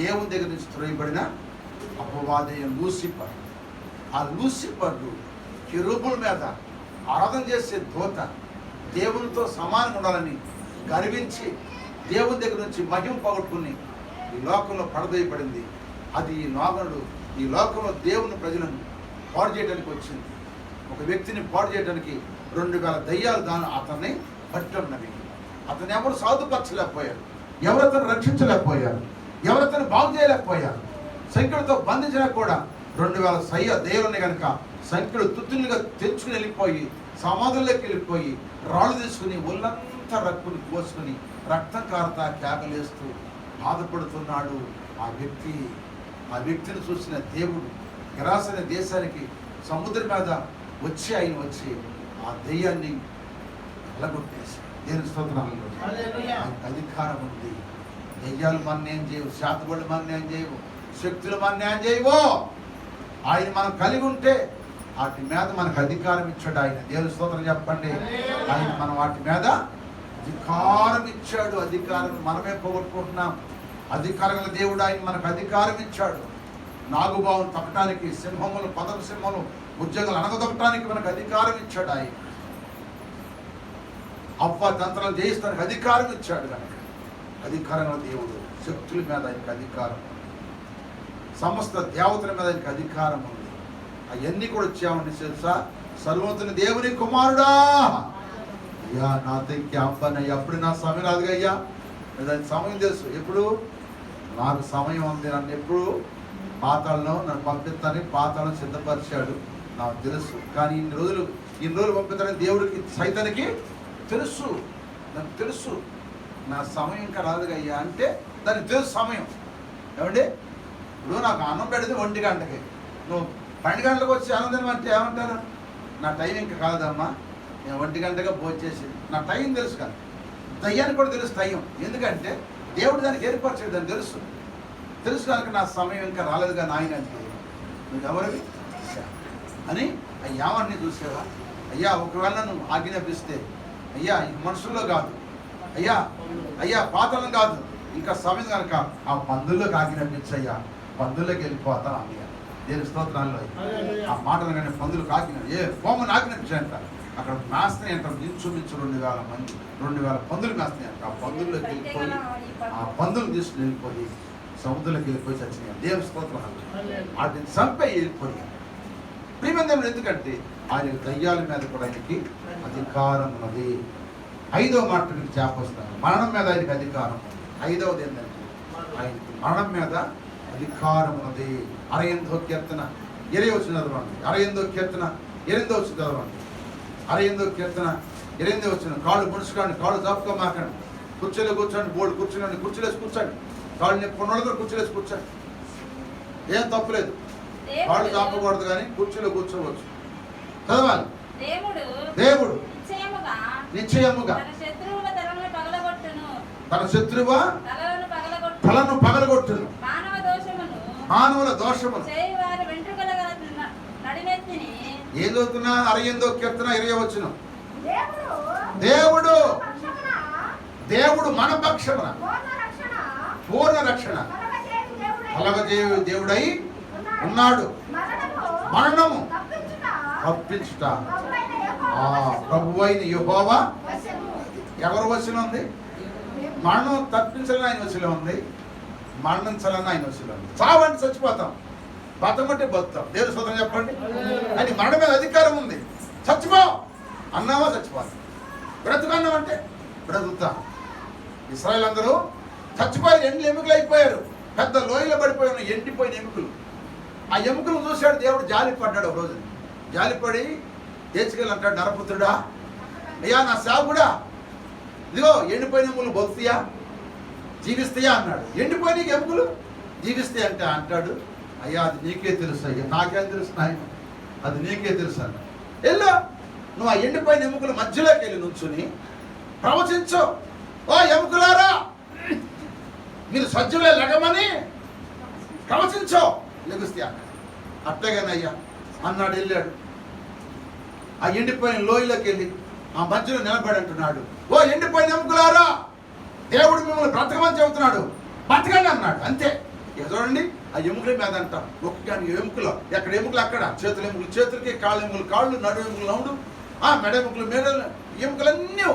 దేవుని దగ్గర నుంచి త్రోయబడిన అపవాదయం లూసిఫర్. ఆ లూసిఫర్లు కెరూబుల మీద ఆరాధన చేసే దూత, దేవునితో సమానంగా ఉండాలని గర్వించి దేవుని దగ్గర నుంచి మహిమ పోగొట్టుకుని ఈ లోకంలో పడదోయబడింది. అది ఈ లోకంలో దేవుని ప్రజలను పాడు చేయడానికి వచ్చింది. ఒక వ్యక్తిని పాడు చేయడానికి 2000 దయ్యాలు అతన్ని పట్టున్నవి. అతను ఎవరు సాధుపరచలేకపోయారు, ఎవరతను రక్షించలేకపోయారు, ఎవరతను బాగు చేయలేకపోయారు. సంఖ్యలతో బంధించినా కూడా 2000 దయ్యాలని కనుక సంఖ్యలు తుత్తులుగా తెంచుకుని వెళ్ళిపోయి సమాధుల్లోకి వెళ్ళిపోయి రాళ్ళు తీసుకుని ఒళ్ళంతా రక్కుని కోసుకుని రక్తం కారుతా కేకలేస్తూ బాధపడుతున్నాడు ఆ వ్యక్తిని చూసిన దేవుడు గెరాసన దేశానికి సముద్రం మీద వచ్చి ఆ దెయ్యాన్ని వెళ్ళగొట్టేసి దేవుని స్తోత్రాలు. అధికారం ఉంది. దెయ్యాలు మన్నేం చేయవు, శాతబడులు మన్నేం చేయవు, శక్తులు మన్నేం చేయవు. ఆయన మనం కలిగి ఉంటే వాటి మీద మనకు అధికారం ఇచ్చాడు ఆయన. దేవుని స్తోత్రం చెప్పండి. ఆయన మనం వాటి మీద అధికారం ఇచ్చాడు. అధికారం మనమే పోగొట్టుకుంటున్నాం. అధికారం గల దేవుడు ఆయన మనకు అధికారం ఇచ్చాడు. నాగుబావును తప్పటానికి, సింహములు 10 సింహములు ఉద్యోగాలు అనగదొక్కటానికి మనకు అధికారం ఇచ్చాడు ఆయన. తంత్రాలు జయిస్తానికి అధికారం ఇచ్చాడు కనుక అధికారం గల దేవుడు. శక్తుల మీద ఆయనకు అధికారం, సమస్త దేవతల మీద ఆయనకు అధికారం ఉంది. అవన్నీ కూడా వచ్చామని తెలుసా? సర్వోన్నతుని దేవుని కుమారుడా, అయ్యా నా దగ్గర అబ్బాయి ఎప్పుడు నా సమయం రాదుగా అయ్యా, దాని సమయం తెలుసు. ఎప్పుడు నాకు సమయం ఉంది, నన్ను ఎప్పుడు పాతాళంలో నన్ను పంపిస్తానని పాతాళం సిద్ధపరిచాడు నాకు తెలుసు. కానీ ఇన్ని రోజులు పంపిస్తానని దేవుడికి సైతానికి తెలుసు, నాకు తెలుసు నా సమయం ఇంకా రాదుగా అయ్యా అంటే దానికి తెలుసు సమయం. ఏమండి, ఇప్పుడు నాకు అన్నం పెడితే 1 గంటకి, నువ్వు 12 గంటలకు వచ్చి ఆనందం అంటే ఏమంటారు? నా టైం ఇంకా కాదమ్మా, నేను 1 గంటగా భోంచేసి నా టైం తెలుసు. కానీ దయ్యానికి కూడా తెలుసు టైం. ఎందుకంటే దేవుడు దానికి ఏర్పరచాడు, దానికి తెలుసు కనుక నా సమయం ఇంకా రాలేదుగా నాయన అంటే నువ్వు ఎవరివి అని అయ్యావన్నీ చూసేవా? అయ్యా ఒకవేళ నువ్వు ఆజ్ఞాపిస్తే అయ్యా ఈ మనుషుల్లో కాదు, అయ్యా పాత్రలు కాదు, ఇంకా సమయం కనుక ఆ పందుల్లోకి ఆజ్ఞాపించయ్యా, పందుల్లోకి వెళ్ళిపోతాను అయ్యా. దేని స్తోత్రాల్లో ఆ మాటలు కానీ పందులకు హోమని ఆజ్ఞాపించాయంట. అక్కడ మేస్తున్నాయి అంటారు, ఇంచుమించు 2000 మంది 2000 పందులు మేస్తున్నాయి అంట. ఆ పందుల్లోకి వెళ్ళిపోయి ఆ పందులు తీసుకుని వెళ్ళిపోయి సముద్రంలోకి వెళ్ళిపోయి చచ్చినాయి. దేవుని స్తోత్రాలు. వాటిని చంపే వెళ్ళిపోయి ప్రియమందరం. ఎందుకంటే ఆయన దయ్యాల మీద కూడా ఆయనకి అధికారం ఉన్నది. 5వ మాట మీకు చేపొస్తాను. మరణం మీద ఆయనకి అధికారం ఉంది. 5వది ఏంటంటే ఆయనకి మరణం మీద అధికారం ఉన్నది. 68వ కీర్తన 20 వచ్చిన చదవండి. 68వ కీర్తన 8వ వచ్చిన చదవండి. 68వ కీర్తన 8వ వచ్చిన. కాళ్ళు ముడుచుకోండి, కాళ్ళు చాపుకోమాకండి, కుర్చీలో కూర్చోండి, బోర్డు కూర్చోండి, కుర్చీలేసి కూర్చోండి, కాళ్ళు నొప్పుకున్న కుర్చీలేసి కూర్చోండి, ఏం తప్పులేదు. కాళ్ళు చాపకూడదు కానీ కుర్చీలో కూర్చోవచ్చు. చదవాలి. దేవుడు నిశ్చయముగా తన శత్రువు తలను పగలగొట్టును, మానవుల దోషమును. ఏం చదువుతున్నా? 68వ కీర్తన 20 వచ్చిన. దేవుడు మన పక్షమున పూర్ణ రక్షణ కలగజేయు దేవుడై ఉన్నాడు. మరణము తప్పించుట ప్రభువైన యెహోవా ఎవరు వశంలో ఉంది? మరణం తప్పించాలని ఆయన వశంలో ఉంది, మరణించాలని ఆయన వశంలో ఉంది. చావంటే చచ్చిపోతాం, బతమంటే బతుతాం. దేవుని స్తోత్రం చెప్పండి. అని మరణం మీద అధికారం ఉంది. చచ్చిపో అన్నావా చచ్చిపోతాం, బ్రతుకన్నామంటే బ్రతుకుతాం. ఇశ్రాయేలు అందరూ చచ్చిపోయి ఎండు ఎముకలు అయిపోయారు. పెద్ద లోయలో పడిపోయిన ఎండిపోయిన ఎముకలు. ఆ ఎముకలు చూశాడు దేవుడు, జాలి పడ్డాడు. ఒక రోజు జాలిపడి తెచ్చుకెళ్ళి అంటాడు, నరపుత్రుడా, అయ్యా నా సేవకుడా, ఇదిగో ఎండిపోయిన ఎముకలు బతుకుతాయా, జీవిస్తాయా అన్నాడు. ఎండిపోయిన ఎముకలు జీవిస్తాయి అంటే అంటాడు, అయ్యా అది నీకే తెలుసు, అయ్యా నాకేం తెలుసు నాయన, అది నీకే తెలుసు అన్న. వెళ్ళు, నువ్వు ఆ ఎండిపోయిన ఎముకల మధ్యలోకి వెళ్ళి నుంచుని ప్రవచించు, ఓ ఎముకలారా మీరు సజ్జులే లెగమని ప్రవచించో. లెగుస్తే అట్టగానయ్యా అన్నాడు. వెళ్ళాడు, ఆ ఎండిపోయిన లోయలోకి వెళ్ళి ఆ మధ్యలో నిలబడి అంటున్నాడు, ఓ ఎండిపోయిన ఎముకలారా దేవుడు మిమ్మల్ని బ్రతకమని చెబుతున్నాడు, బతకండి అన్నాడు. అంతే. ఇక చూడండి, ఆ ఎముకల మీద అంట ఒక్క ఎముకలు, ఎక్కడ ఎముకలు అక్కడ, చేతుల ఎముకలు చేతులకి, కాళ్ళ ఎముకలు కాళ్ళు, నడు ఎముకలు నవ్వుడు, ఆ మెడ ఎముకలు మెడలు, ఎముకలన్నీ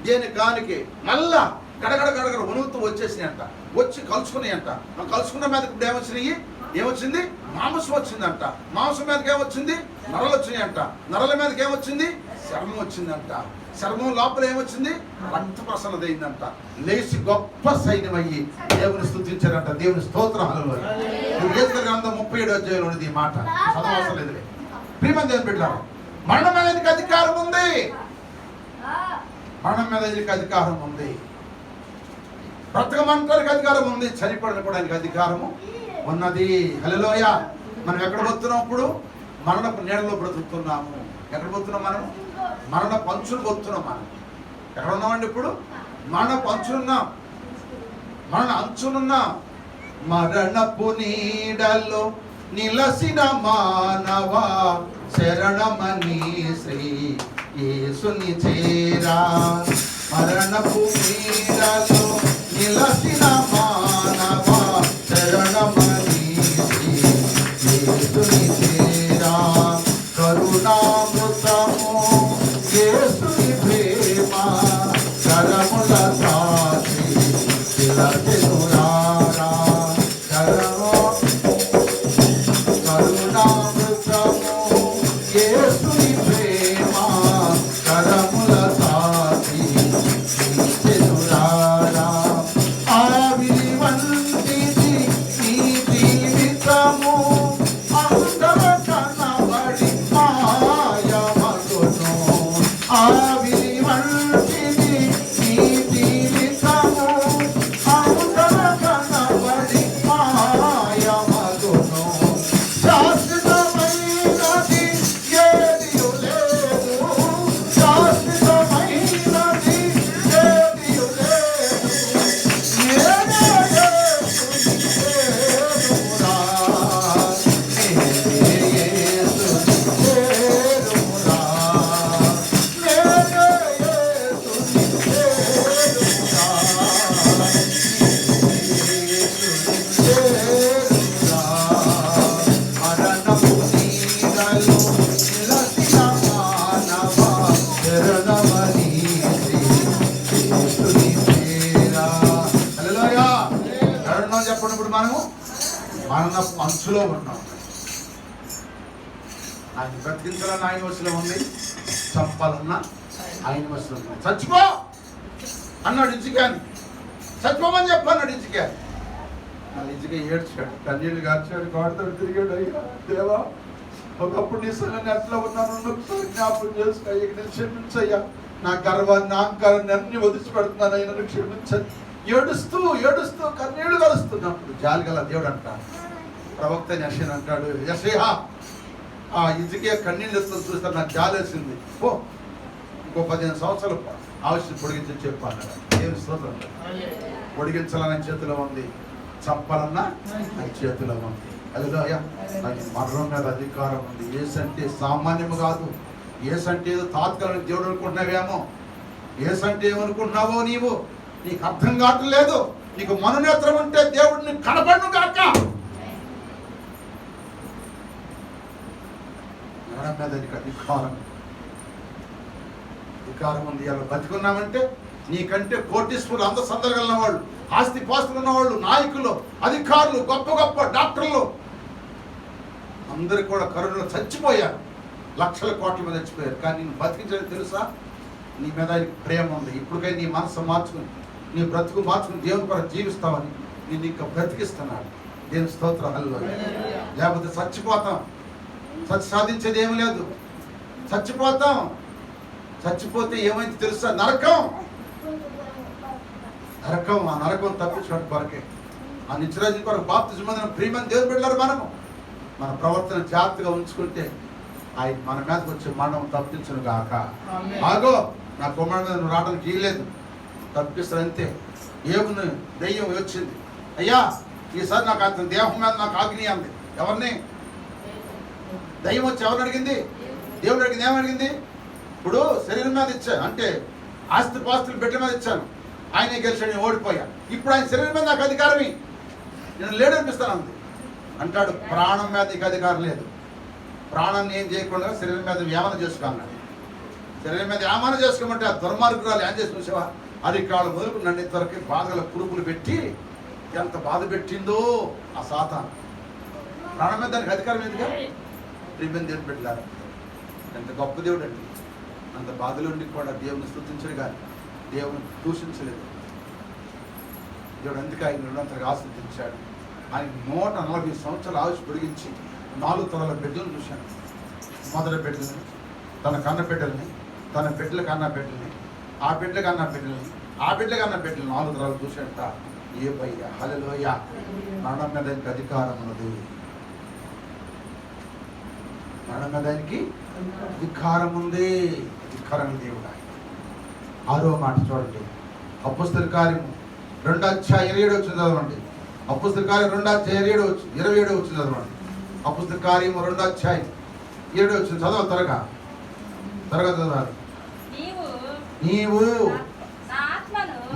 దేని కానికి మళ్ళా గడగడ గడగడ వణుగుతూ వచ్చేసినాయి అంట. వచ్చి కలుసుకున్నాయి అంట. కలుసుకున్న మీదకి ఇప్పుడు ఏమొచ్చినాయి? ఏమొచ్చింది? మాంసం వచ్చిందంట. మాంసం మీదకి ఏమొచ్చింది? నరలు వచ్చినాయి అంట. నరల మీదకి ఏమొచ్చింది? చర్మం వచ్చిందంట. చర్మం లోపల ఏమొచ్చింది? రక్త ప్రసన్నత అయిందంట. లేచి గొప్ప సైన్యం అయ్యి దేవుని స్తుతించారంట. దేవుని స్తోత్రం. యేసు గ్రంథం 37వ అధ్యాయంలో ఉన్నది ఈ మాట. చదవవసరం లేదులే. ప్రియమైన దేవుని బిడ్డలారా, మరణం మీద ఆయనకి అధికారం ఉంది. మరణం మీద ఆయనకి అధికారం ఉంది. బ్రతకమంటానికి అధికారం ఉంది. చనిపోవడానికి కూడా ఆయనకి అధికారము ఉన్నది. హల్లెలూయా. మనం ఎక్కడ పోతున్నాం? ఇప్పుడు మరణపు నీడలో బ్రతుకుతున్నాము. ఎక్కడ పోతున్నాం? మనం మరణ పంచులు పోతున్నాం. మనం ఎక్కడ ఉన్నామండి? ఇప్పుడు మరణ పంచులున్నాం, మరణ అంచులున్నాం. మరణపు నీడలో నిలసిన మానవ శరణమని శ్రీ యేసుని చేరా. మరణపు నీడలో నిలసిన మానవ శరణమని శ్రీ యేసుని చేరా. కరుణామృతము యేసుని ప్రేమ కరముల సాక్షి శిలచెనురారా. కరుణామృతము యేసుని ప్రేమ కరముల సాక్షి శిలచెనురారా. ఆవిరి వంటిది నీ జీవితము, అందర కనబడి మాయమగును. ఆవిరి వంటిది నీ జీవితము, అందర కనబడి మాయమగును. శాశ్వతమైనది ఏదియు లేదు, శాశ్వతమైనది ఏదియు లేదు. నేనే యేసుని చేరురా, నేనే యేసుని చేరురా, నేనే యేసుని చేరురా, చేరురా. మరణపు నీడలో నిలసిన మానవ శరణమని శ్రీ యేసుని చేరా. హల్లెలూయా. ఎక్కడున్నాం చెప్పండి? ఇప్పుడు మనము మరణపు అంచులో ఉన్నాం. ఆయన బ్రతికించాలని ఆయన వశలో ఉంది, చంపాలన్నా ఆయన వశలో ఉంది. చచ్చిపో అన్నాడు ఇజ్జికాని. చచ్చిపోమని చెప్పన్నాడు ఇజ్జికాని. ఇజ్జికా ఏడ్చాడు, కన్నీళ్ళు కార్చాడు, కాడుతో తిరిగాడు. అయ్యా దేవా, ఒకప్పుడు నీ సంగతి ఎట్లా ఉన్నాను ఒకసారి జ్ఞాపకం చేసుకో. ఇక నేను క్షమించయ్యా, నా గర్వాన్ని నా అహంకారాన్ని అన్ని వదిలిచి పెడుతున్నాను, అయినా క్షమించండి. ఏడుస్తూ ఏడుస్తూ కన్నీళ్లు కలుస్తున్నప్పుడు జాలి గల దేవుడు అంటాడు. ప్రవక్త యెషయా అంటాడు, యెషయా ఆ ఇజ్జికియా కన్నీళ్ళు ఎత్తుకొని చూస్తే నాకు జాలేసింది, ఓ ఇంకో 15 సంవత్సరాలు ఆవిష్యం పొడిగించని చెప్పు అన్నాడు. దేవుని స్తోత్రం. పొడిగించాలని చేతిలో ఉంది, చంపాలన్నా ఆయన చేతిలో ఉంది. హల్లెలూయా. ఆయన మరణం మీద అధికారం ఉంది. యేసంటే సామాన్యము కాదు. యేసంటే ఏదో తాత్కాలిక దేవుడు అనుకుంటున్నావేమో. యేసంటే ఏమనుకుంటున్నావో నీవు, నీకు అర్థం కావట్లేదు. నీకు మనోనేత్రం ఉంటే దేవుడిని కనపడును కాక. మరణం మీద అధికారం ఉంది. అలా బతుకున్నామంటే నీకంటే కోటీశ్వరులు, అంత సందరగలిగిన వాళ్ళు, ఆస్తి పాస్తులు ఉన్నవాళ్ళు, నాయకులు, అధికారులు, గొప్ప గొప్ప డాక్టర్లు అందరు కూడా కరోనాలో చచ్చిపోయారు. లక్షల కోట్ల మీద చచ్చిపోయారు. కానీ నేను బతికించడం తెలుసా? నీ మీద ఆయనకి ప్రేమ ఉంది. ఇప్పటికై నీ మనసు మార్చుకుని, నీ బ్రతుకు మార్చుకుని దేవుని కొరకు జీవిస్తావని నేను ఇంకా బ్రతికిస్తున్నాడు. దేవుని స్తోత్రం. హల్లెలూయా. లేకపోతే చచ్చిపోతాం. సాధించేది ఏమి లేదు. చచ్చిపోతాం. చచ్చిపోతే ఏమైంది తెలుసా? నరకం. నరకం. ఆ నరకం తప్పించడం కొరకే, ఆ నిత్యరాజ్యం కొరకు బాప్తిజం పొందిన ప్రియమైన దేవుని బిడ్డలారా, మనము మన ప్రవర్తన జాగ్రత్తగా ఉంచుకుంటే ఆయన మన మీదకి వచ్చి మరణం తప్పించును గాక. ఆగో, నా కుమారుడు మీద నువ్వు రావడానికి వీలేదు, తప్పిస్తారు అంతే. ఏముంది, దెయ్యం వచ్చింది, అయ్యా ఈసారి నాకు అతని దేహం మీద నాకు ఆజ్ఞ అంది. ఎవరిని? దయ్యం వచ్చి ఎవరిని అడిగింది? దేవుడు అడిగింది. ఏమడిగింది? ఇప్పుడు శరీరం మీద ఇచ్చాను, అంటే ఆస్తి పాస్తులు బిడ్డ మీద ఇచ్చాను, ఆయనే గెలిచాడు, నేను ఓడిపోయా. ఇప్పుడు ఆయన శరీరం మీద నాకు అధికారం నేను లేడనిపిస్తాను అంది. అంటాడు, ప్రాణం మీద నీకు అధికారం లేదు. ప్రాణాన్ని ఏం చేయకుండా శరీరం మీద వ్యామన చేసుకోమన్నాడు. శరీరం మీద వ్యామన చేసుకోమంటే ఆ దుర్మార్గురాలు ఏం చేసి చూసావా, అది కాళ్ళు మొదలుకు నన్ను త్వరకి బాధల పురుగులు పెట్టి ఎంత బాధ పెట్టిందో ఆ సాతాను. ప్రాణం మీద దానికి అధికారం ఎందుగా? ప్రియమైన దేవుని బిడ్డలారా, ఎంత గొప్ప దేవుడు అండి. అంత బాధలుండి కూడా దేవుని స్తుతించడు కానీ దేవుని దూషించలేదు. దేవుడు అందుకే ఆయన రెండంతగా ఆస్వాదించాడు. ఆయన 140 సంవత్సరాలు ఆయుష్ పొడిగించి 4 తరాల బిడ్డలను చూశాను. మొదటి బిడ్డలని, తన కన్న బిడ్డల్ని, తన బిడ్డల కన్న బిడ్డల్ని, ఆ బిడ్డల కన్న బిడ్డల్ని, ఆ బిడ్డల కన్న బిడ్డలు 4 తరాలు చూశాడంట. ఏ పయ్య హల్లెలూయా. మరణం మీద ఆయనకి అధికారం ఉన్నది. మరణం మీద ఆయనకి అధికారం ఉంది. అధికారం దేవుడు ఆయన. 6వ మాట చూడండి, అపొస్తలుల కార్యము 2:27 వచ్చింది చదవండి. అపొస్తలుల కార్యం 2:27 వచ్చింది చదవండి. అపొస్తలుల కార్యము 2:27 వచ్చింది. చదవాలి, త్వరగా చదవాలి. నీవు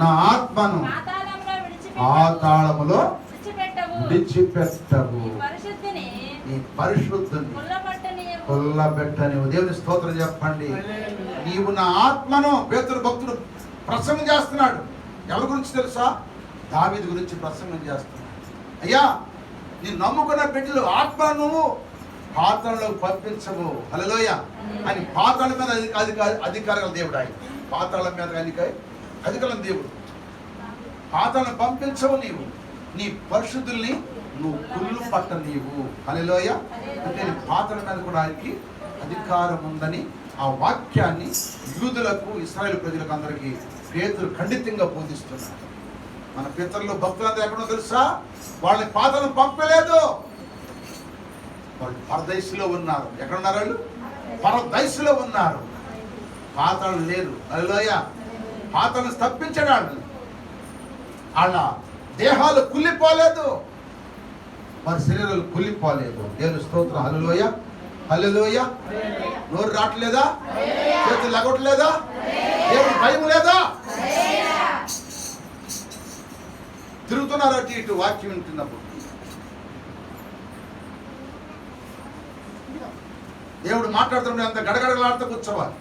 నా ఆత్మను పాతాళములో విడిచిపెట్టవు, నీ పరిశుద్ధుని కొల్లబెట్టని. దేవుని స్తోత్రం చెప్పండి. నీవు నా ఆత్మను, పేతురు భక్తుడు ప్రసంగం చేస్తున్నాడు. ఎవరి గురించి తెలుసా? దావీదు గురించి ప్రసంగం చేస్తున్నాడు. అయ్యా, నేను నమ్ముకున్న బిడ్డలు ఆత్మను నువ్వు పాతాళంలోకి పంపించవు. హల్లెలూయా. అని పాతాళం మీద అధికారం దేవుడు. ఆయన పాతాళం మీద అధికారం దేవుడు. పాతాళం పంపించవు నీవు, నీ పరిశుద్ధుల్ని నువ్వు కుళ్ళు పట్ట నీవు. హల్లెలూయా. అంటే పాతాళం మీద కూడా ఆయనకి అధికారం ఉందని ఆ వాక్యాన్ని యూదులకు, ఇశ్రాయేలు ప్రజలకు అందరికీ పేతురు ఖండితంగా బోధిస్తున్నాడు. మన పితరులు భక్తులందరూ ఎక్కడో తెలుసా? వాళ్ళని పాతాళం పంపలేదు. వాళ్ళు పరదైసులో ఉన్నారు. ఎక్కడున్నారు వాళ్ళు? పరదైసులో ఉన్నారు. పాతాళం లేరు. హల్లెలూయా. పాతాళం తప్పించాడు. వాళ్ళ దేహాలు కుళ్ళిపోలేదు, వారి శరీరాలు కుళ్ళిపోలేదు. దేవుని స్తోత్రం. హల్లెలూయా. హల్లెలూయా. నోరు రావట్లేదా? చేతులు లగొట్టలేదా? దేవుని భయం లేదా? తిరుగుతున్నారు అటు ఇటు వాక్యం వింటున్నప్పుడు. దేవుడు మాట్లాడుతుంటే అంత గడగడలాడుతూ కూర్చోవాలి.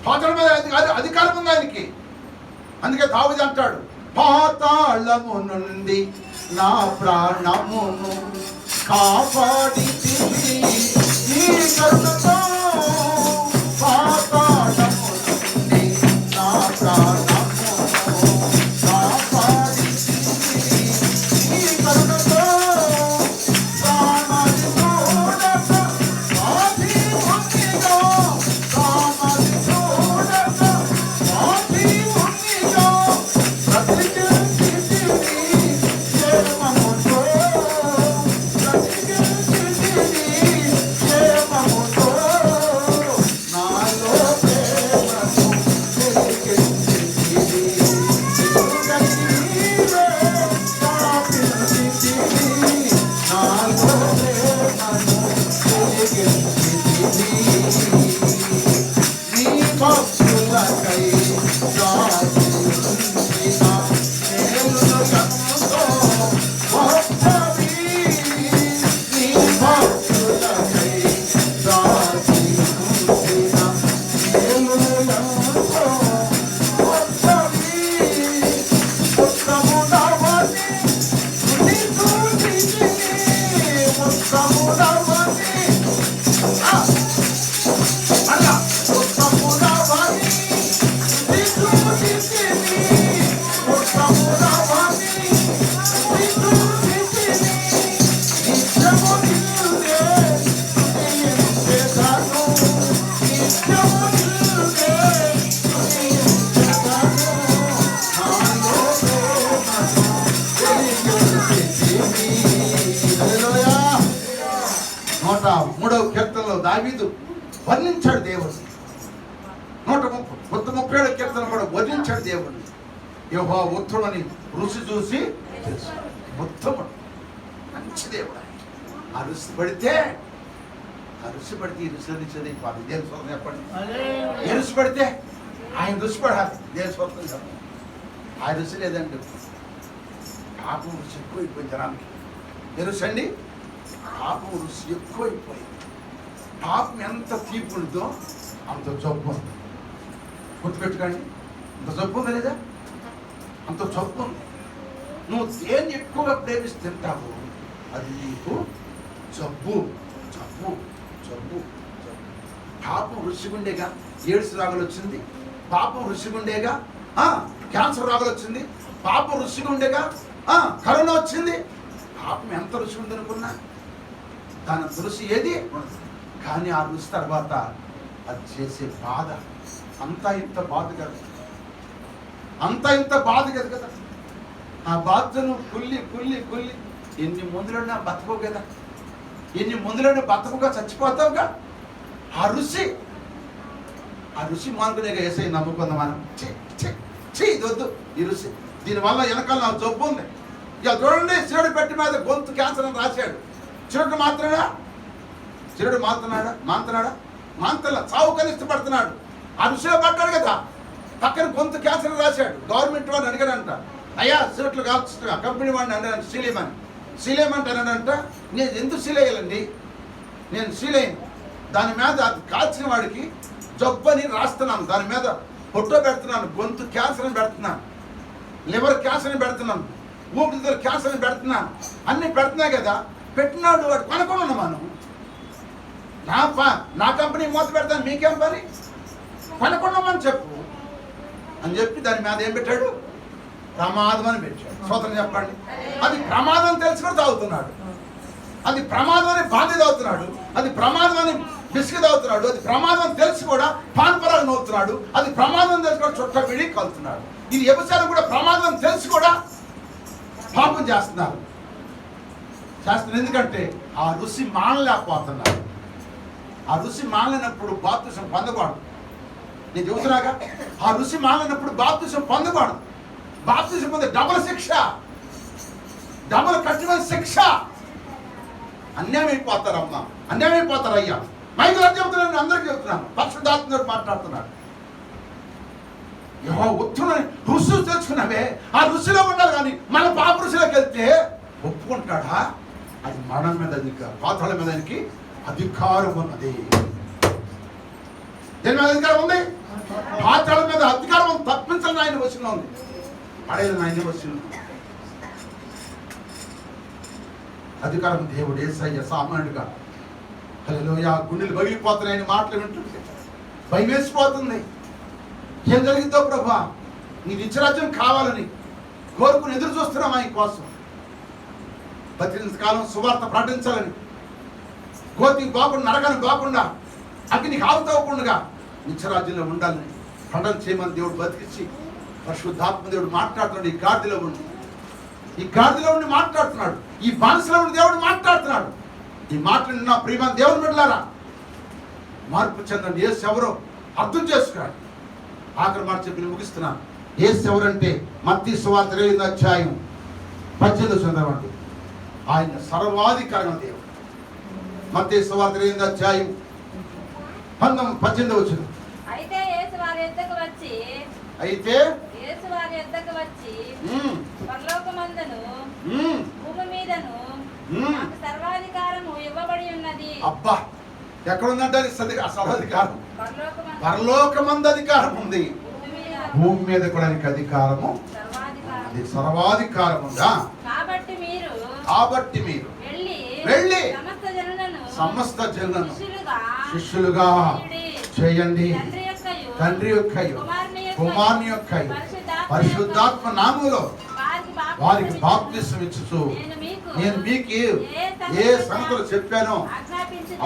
పాతాళం మీద అధికారం ఉంది ఆయనకి. అందుకే దావీదు అంటాడు, పాతాళము నుండి నా ప్రాణమును కాపాడితివి నీ కరుణతో. పాతాళము నుండి నా ప్రాణమును కాపాడితివి నీ కరుణతో. ప్రాణాది చూడక ఆది ఉన్నిగా, ప్రాణాది చూడక ఆది ఉన్నిగా బ్రతికించితివి క్షేమముతో, బ్రతికించితివి క్షేమముతో. నాలో ప్రేమను వెలిగించితివి, వెలుగై నీవే కాపించితివి. నాలో ప్రేమను వెలిగించితివి. నీ భక్తులకై రాజు ఉంచిన మేలును ఎంతో గొప్పవి. నీ భక్తులకై రాజు ఉంచిన మేలును ఎంతో గొప్పవి. ఉత్తముడవని స్తుతి స్తుతించితివి, ఉత్తముడవని అలా ఉత్తముడవని స్తుతి స్తుతించితివి, ఉత్తముడవని స్తుతి స్తుతించితివి. నిత్యము నిన్నే స్తుతించెదను, నిత్యము నిన్నే స్తుతించెదను. నాలో ప్రేమను వెలిగించితివి. వర్ణించాడు దేవుడిని. 137 కీర్తన కూడా వర్ణించాడు దేవుడిని. యెహోవా ఉత్తముడని రుచి చూసి తెలుసు. ఉత్తముడు, మంచి దేవుడు. ఆ రుచి పడితే ఈ రుచి చదివిపోవాలి. దేని స్వతం చెప్పండి. ఏ రుచి పడితే ఆయన రుచి పడాలి. దేని స్వతం చెప్పండి. ఆ రుచి లేదండి. పాపం రుచి ఎక్కువైపోయింది జనానికి. ఏ రుచి అండి? పాపం రుచి ఎక్కువైపోయింది. పాపం ఎంత తీపి ఉందో అంత జబ్బు ఉంది. గుర్తుపెట్టుకోండి. అంత జబ్బు ఉంది లేదా? అంత జబ్బు ఉంది. నువ్వు దేన్ని ఎక్కువగా ప్రేమిస్తే తింటావు, అది నీకు జబ్బు జబ్బు జబ్బు జబ్బు. పాపం రుచిగుండేగా ఎయిడ్స్ రాగులు వచ్చింది. పాపం రుచిగుండేగా క్యాన్సర్ రాగులు వచ్చింది. పాపం రుచిగుండేగా కరోనా వచ్చింది. పాపం ఎంత రుచి ఉందనుకున్నా దాని రుచి ఏది, కానీ ఆ రుచి తర్వాత అది చేసే బాధ అంతా ఇంత బాధ కదా, అంతా ఇంత బాధ కదా. ఆ బాధను కుల్లి కుల్లి కుల్లి ఎన్ని మందులన్నా బతకవు కదా, ఎన్ని మందులన్నా బతకుగా చచ్చిపోతావుగా. ఆ రుచి మానుకునేగా ఏసై నమ్ముకుందాం మనం. ఇది వద్దు ఈ రుచి. దీనివల్ల వెనకాల నాకు జబ్బు ఉంది. ఇక చూడండి, చిరుడు పెట్టి మీద గొంతు క్యాన్సర్ అని రాశాడు. చిరుడు మాంతనాడా మాంతల చావుకని ఇష్టపడుతున్నాడు. ఆ రుచిలో పడ్డాడు కదా. పక్కన గొంతు క్యాన్సర్ రాశాడు. గవర్నమెంట్ వాడిని అడిగాడంట, అయ్యా సిగరెట్లు కాల్చుతున్నా కంపెనీ వాడిని అన్నాడు సీలేమంటే అన్నాడంట. నేను ఎందుకు సీలేయాలండి, నేను సీలేయను. దాని మీద అది కాల్చిన వాడికి జబ్బు అని రాస్తున్నాను, దాని మీద ఫోటో పెడుతున్నాను, గొంతు క్యాన్సర్ అని పెడుతున్నాను, లివర్ క్యాన్సర్ అని పెడుతున్నాను, ఊపిరితిత్తుల క్యాన్సర్ అని పెడుతున్నాను, అన్నీ పెడుతున్నా కదా. పెట్టినాడు వాడు కొనకుండా మనం నా కంపెనీ మూత పెడతాను, మీకేం పని, కొనకుండామని చెప్పు అని చెప్పి దాని మీద ఏం పెట్టాడు, ప్రమాదం అని పెట్టాడు. స్తోత్రం చెప్పండి. అది ప్రమాదం తెలిసి కూడా తాగుతున్నాడు, అది ప్రమాదం అని బాధ తాగుతున్నాడు, అది ప్రమాదం అని బిస్కెట్ తాగుతున్నాడు, అది ప్రమాదం తెలిసి కూడా పాన్పరాలు నవ్వుతున్నాడు, అది ప్రమాదం తెలిసి కూడా చుట్ట విడి కలుతున్నాడు. ఇది వ్యవసాయం కూడా ప్రమాదం తెలిసి కూడా పాపం చేస్తున్నారు. ఎందుకంటే ఆ రుచి మానలేకపోతున్నారు. ఆ రుచి మానలేనప్పుడు బాప్తిసం పొందకూడదు. నేను చెబుతున్నాగా, ఆ రుచి మానలేనప్పుడు బాప్తిసం పొందకూడదు. బాప్తిసం పొందే డబుల్ శిక్ష, డబుల్ కఠిన శిక్ష. అన్యాయం అయిపోతారమ్మా, అన్యాయం అయిపోతారు. అయ్యా మైకులు చెబుతున్నాను, అందరికీ చెబుతున్నాను, పరిశుద్ధాత్మతో మాట్లాడుతున్నాడు. యెహోవా ఉత్తముడని రుచి తెలుసుకున్నావే, ఆ రుచిలో ఉండాలి. కానీ మన పాప రుచిలోకి వెళ్తే ఒప్పుకుంటాడా? అది మరణం మీద అధికారం, పాతాళం మీద అధికారం ఉన్నది. దేని మీద అధికారం ఉంది? పాతాళం మీద అధికారం ఉంది. తప్పించాలని ఆయన వచనం ఉంది, పడేదని ఆయన వచనం. అధికారం దేవుడు యేసయ్య సామాన్యుడిగా. హల్లెలూయా. గుండెలు పగిలిపోతున్నాయి ఆయన మాటలు వింటుంటే, భయం వేసిపోతుంది. ఏం జరిగిందో ప్రభా, నీ నిత్యరాజ్యం కావాలని కోరుకుని ఎదురు చూస్తున్నాం ఆయన కోసం. బతికినంత కాలం సువార్త ప్రకటించాలని, గోతికి పోకుండా, నరకాన్ని పోకుండా, అగ్నికి ఆవుతవ్వకుండా నిత్యరాజ్యంలో ఉండాలని ప్రకటన చేయమని దేవుడు బతికించి పరిశుద్ధాత్మ దేవుడు మాట్లాడుతున్నాడు. ఈ గాడిలో ఉండి మాట్లాడుతున్నాడు. ఈ బానిసలో ఉండి దేవుడు మాట్లాడుతున్నాడు. ఈ మాటలు నా ప్రియమైన దేవుని బిడ్డలారా, మార్పు చెందండి. యేసు ఎవరో అర్థం చేసుకున్నాడు. ఆఖరి మాట చెప్పి ముగిస్తున్నాను. యేసు ఎవరంటే మత్తయి సువార్త 20వ అధ్యాయం 18వ చదవండి. ఆయన సర్వాధికారమైన దేవుడు. మత్తయి సువార్త 20వ అధ్యాయం 18వ వచనం. అయితే యేసు వారి యొద్దకు వచ్చి పరలోకమందును భూమి మీదను నాకు సర్వాధికారము ఇవ్వబడి ఉన్నది. అబ్బా, ఎక్కడ ఉందంటే సర్వాధికారం పరలోకమందు అధికారం ఉంది, భూమి మీద కూడా అధికారము, అది సర్వాధికారం ఉందా. కాబట్టి మీరు వెళ్ళి సమస్త జనులను శిష్యులుగా చేయండి. తండ్రి యొక్కయు కుమారుని యొక్కయు పరిశుద్ధాత్మ నామములో వారికి బాప్తిసం ఇచ్చుచు నేను మీకు ఏ సంగతులు చెప్పానో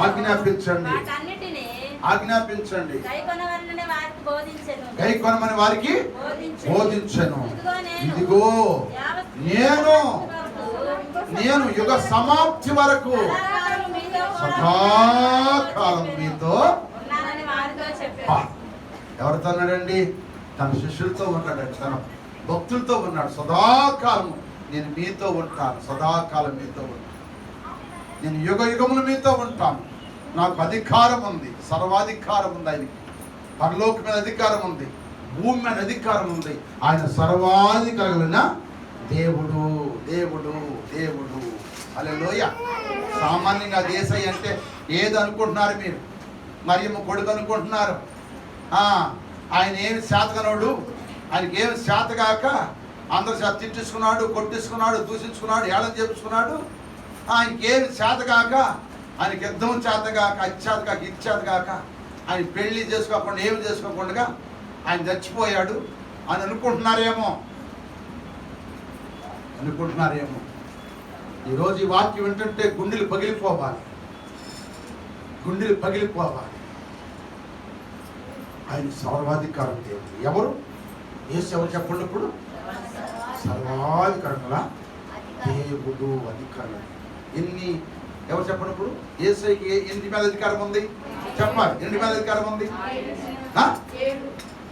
ఆజ్ఞాపించండి గైకొనమని వారికి బోధించెను. ఇదిగో నేను యుగ సమాప్తి వరకు సదాకాలం మీతో ఎవరితో ఉన్నాడండి? తన శిష్యులతో ఉన్నాడండి, తన భక్తులతో ఉన్నాడు. సదాకాలం నేను మీతో ఉంటాను, సదాకాలం మీతో ఉంటాను, నేను యుగ యుగములు మీతో ఉంటాను. నాకు అధికారం ఉంది, సర్వాధికారం ఉంది ఆయనకి. పరలోకం మీద అధికారం ఉంది, భూమి మీద అధికారం ఉంది. ఆయన సర్వాధికారులైన దేవుడు, దేవుడు, దేవుడు. హల్లెలూయ. సామాన్యంగా దేశం అంటే ఏది అనుకుంటున్నారు మీరు? మరియమ్మ కొడుకు అనుకుంటున్నారు. ఆయన ఏమి శాతకనోడు, ఆయనకి ఏమి శాతగాక అందరు తిట్టించుకున్నాడు, కొట్టించుకున్నాడు, దూషించుకున్నాడు, ఏళన చేపించుకున్నాడు. ఆయనకి ఏమి శాతగాక, ఆయనకి యుద్ధం చేతగాక, అచ్చేతగాక, ఇచ్చేతగాక, ఆయన పెళ్లి చేసుకోకుండా ఏమి చేసుకోకుండా ఆయన చచ్చిపోయాడు అని అనుకుంటున్నారేమో. ఈరోజు ఈ వాక్యం వింటుంటే గుండెలు పగిలిపోవాలి, గుండెలు పగిలిపోవాలి. ఆయన సర్వాధికారం దేవుడు. ఎవరు? యేసు ఎవరు చెప్పండి ఇప్పుడు? సర్వాధికారుల దేవుడు, అధికారులు. ఎన్ని ఎవరు చెప్పండి ఇప్పుడు? యేసుకి ఎన్ని మీద అధికారం ఉంది చెప్పాలి. ఎన్ని మీద అధికారం ఉంది?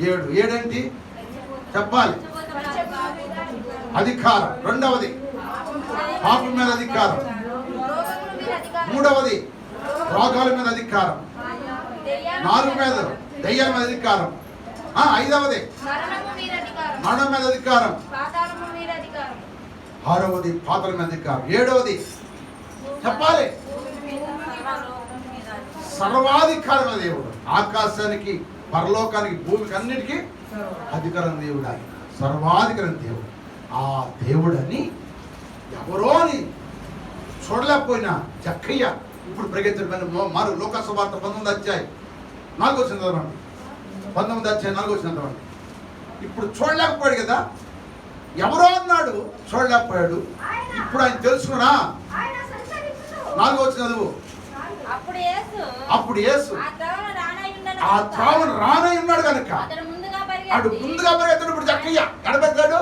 7. 7 ఏంటి చెప్పాలి? అధికారం. రెండవది పాపం మీద అధికారం. మూడవది రోగాల మీద అధికారం. 4 మీద దయ్యాల మీద అధికారం. 5వది మరణం మీద అధికారం. 6వది పాతల మీద అధికారం. 7వది చెప్పాలి సర్వాధికారమైన దేవుడు. ఆకాశానికి, పరలోకానికి, భూమికి అన్నిటికీ అధికారం దేవుడు. ఆయన సర్వాధికారం దేవుడు. ఆ దేవుడని ఎవరో అని చూడలేకపోయినా జక్కయ్య ఇప్పుడు ప్రగతిమైన మారు లోకసువార్త 19వ అధ్యాయం 4వ వచనం చదవండి. 19వ అధ్యాయం 4వ వచనం చదవండి. ఇప్పుడు చూడలేకపోయాడు కదా, ఎవరో అన్నాడు, చూడలేకపోయాడు. ఇప్పుడు ఆయన తెలుసుకున్నా. 4వ వచనం చదువు. అప్పుడు యేసు ఆ త్రావణ రానై ఉన్నాడు కనుక అడు ముందుగా పరిగెత్తాడు. ఇప్పుడు జక్కయ్య ఎడబెట్టాడు.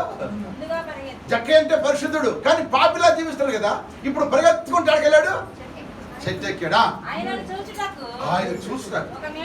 జక్కయ్య అంటే పరిశుద్ధుడు, కానీ పాపిలా జీవిస్తాడు కదా. ఇప్పుడు పరిగెత్తుకుంటాడు వెళ్ళాడు, చెట్టెక్కాడా? ఆయన చూసుకుంటాడు.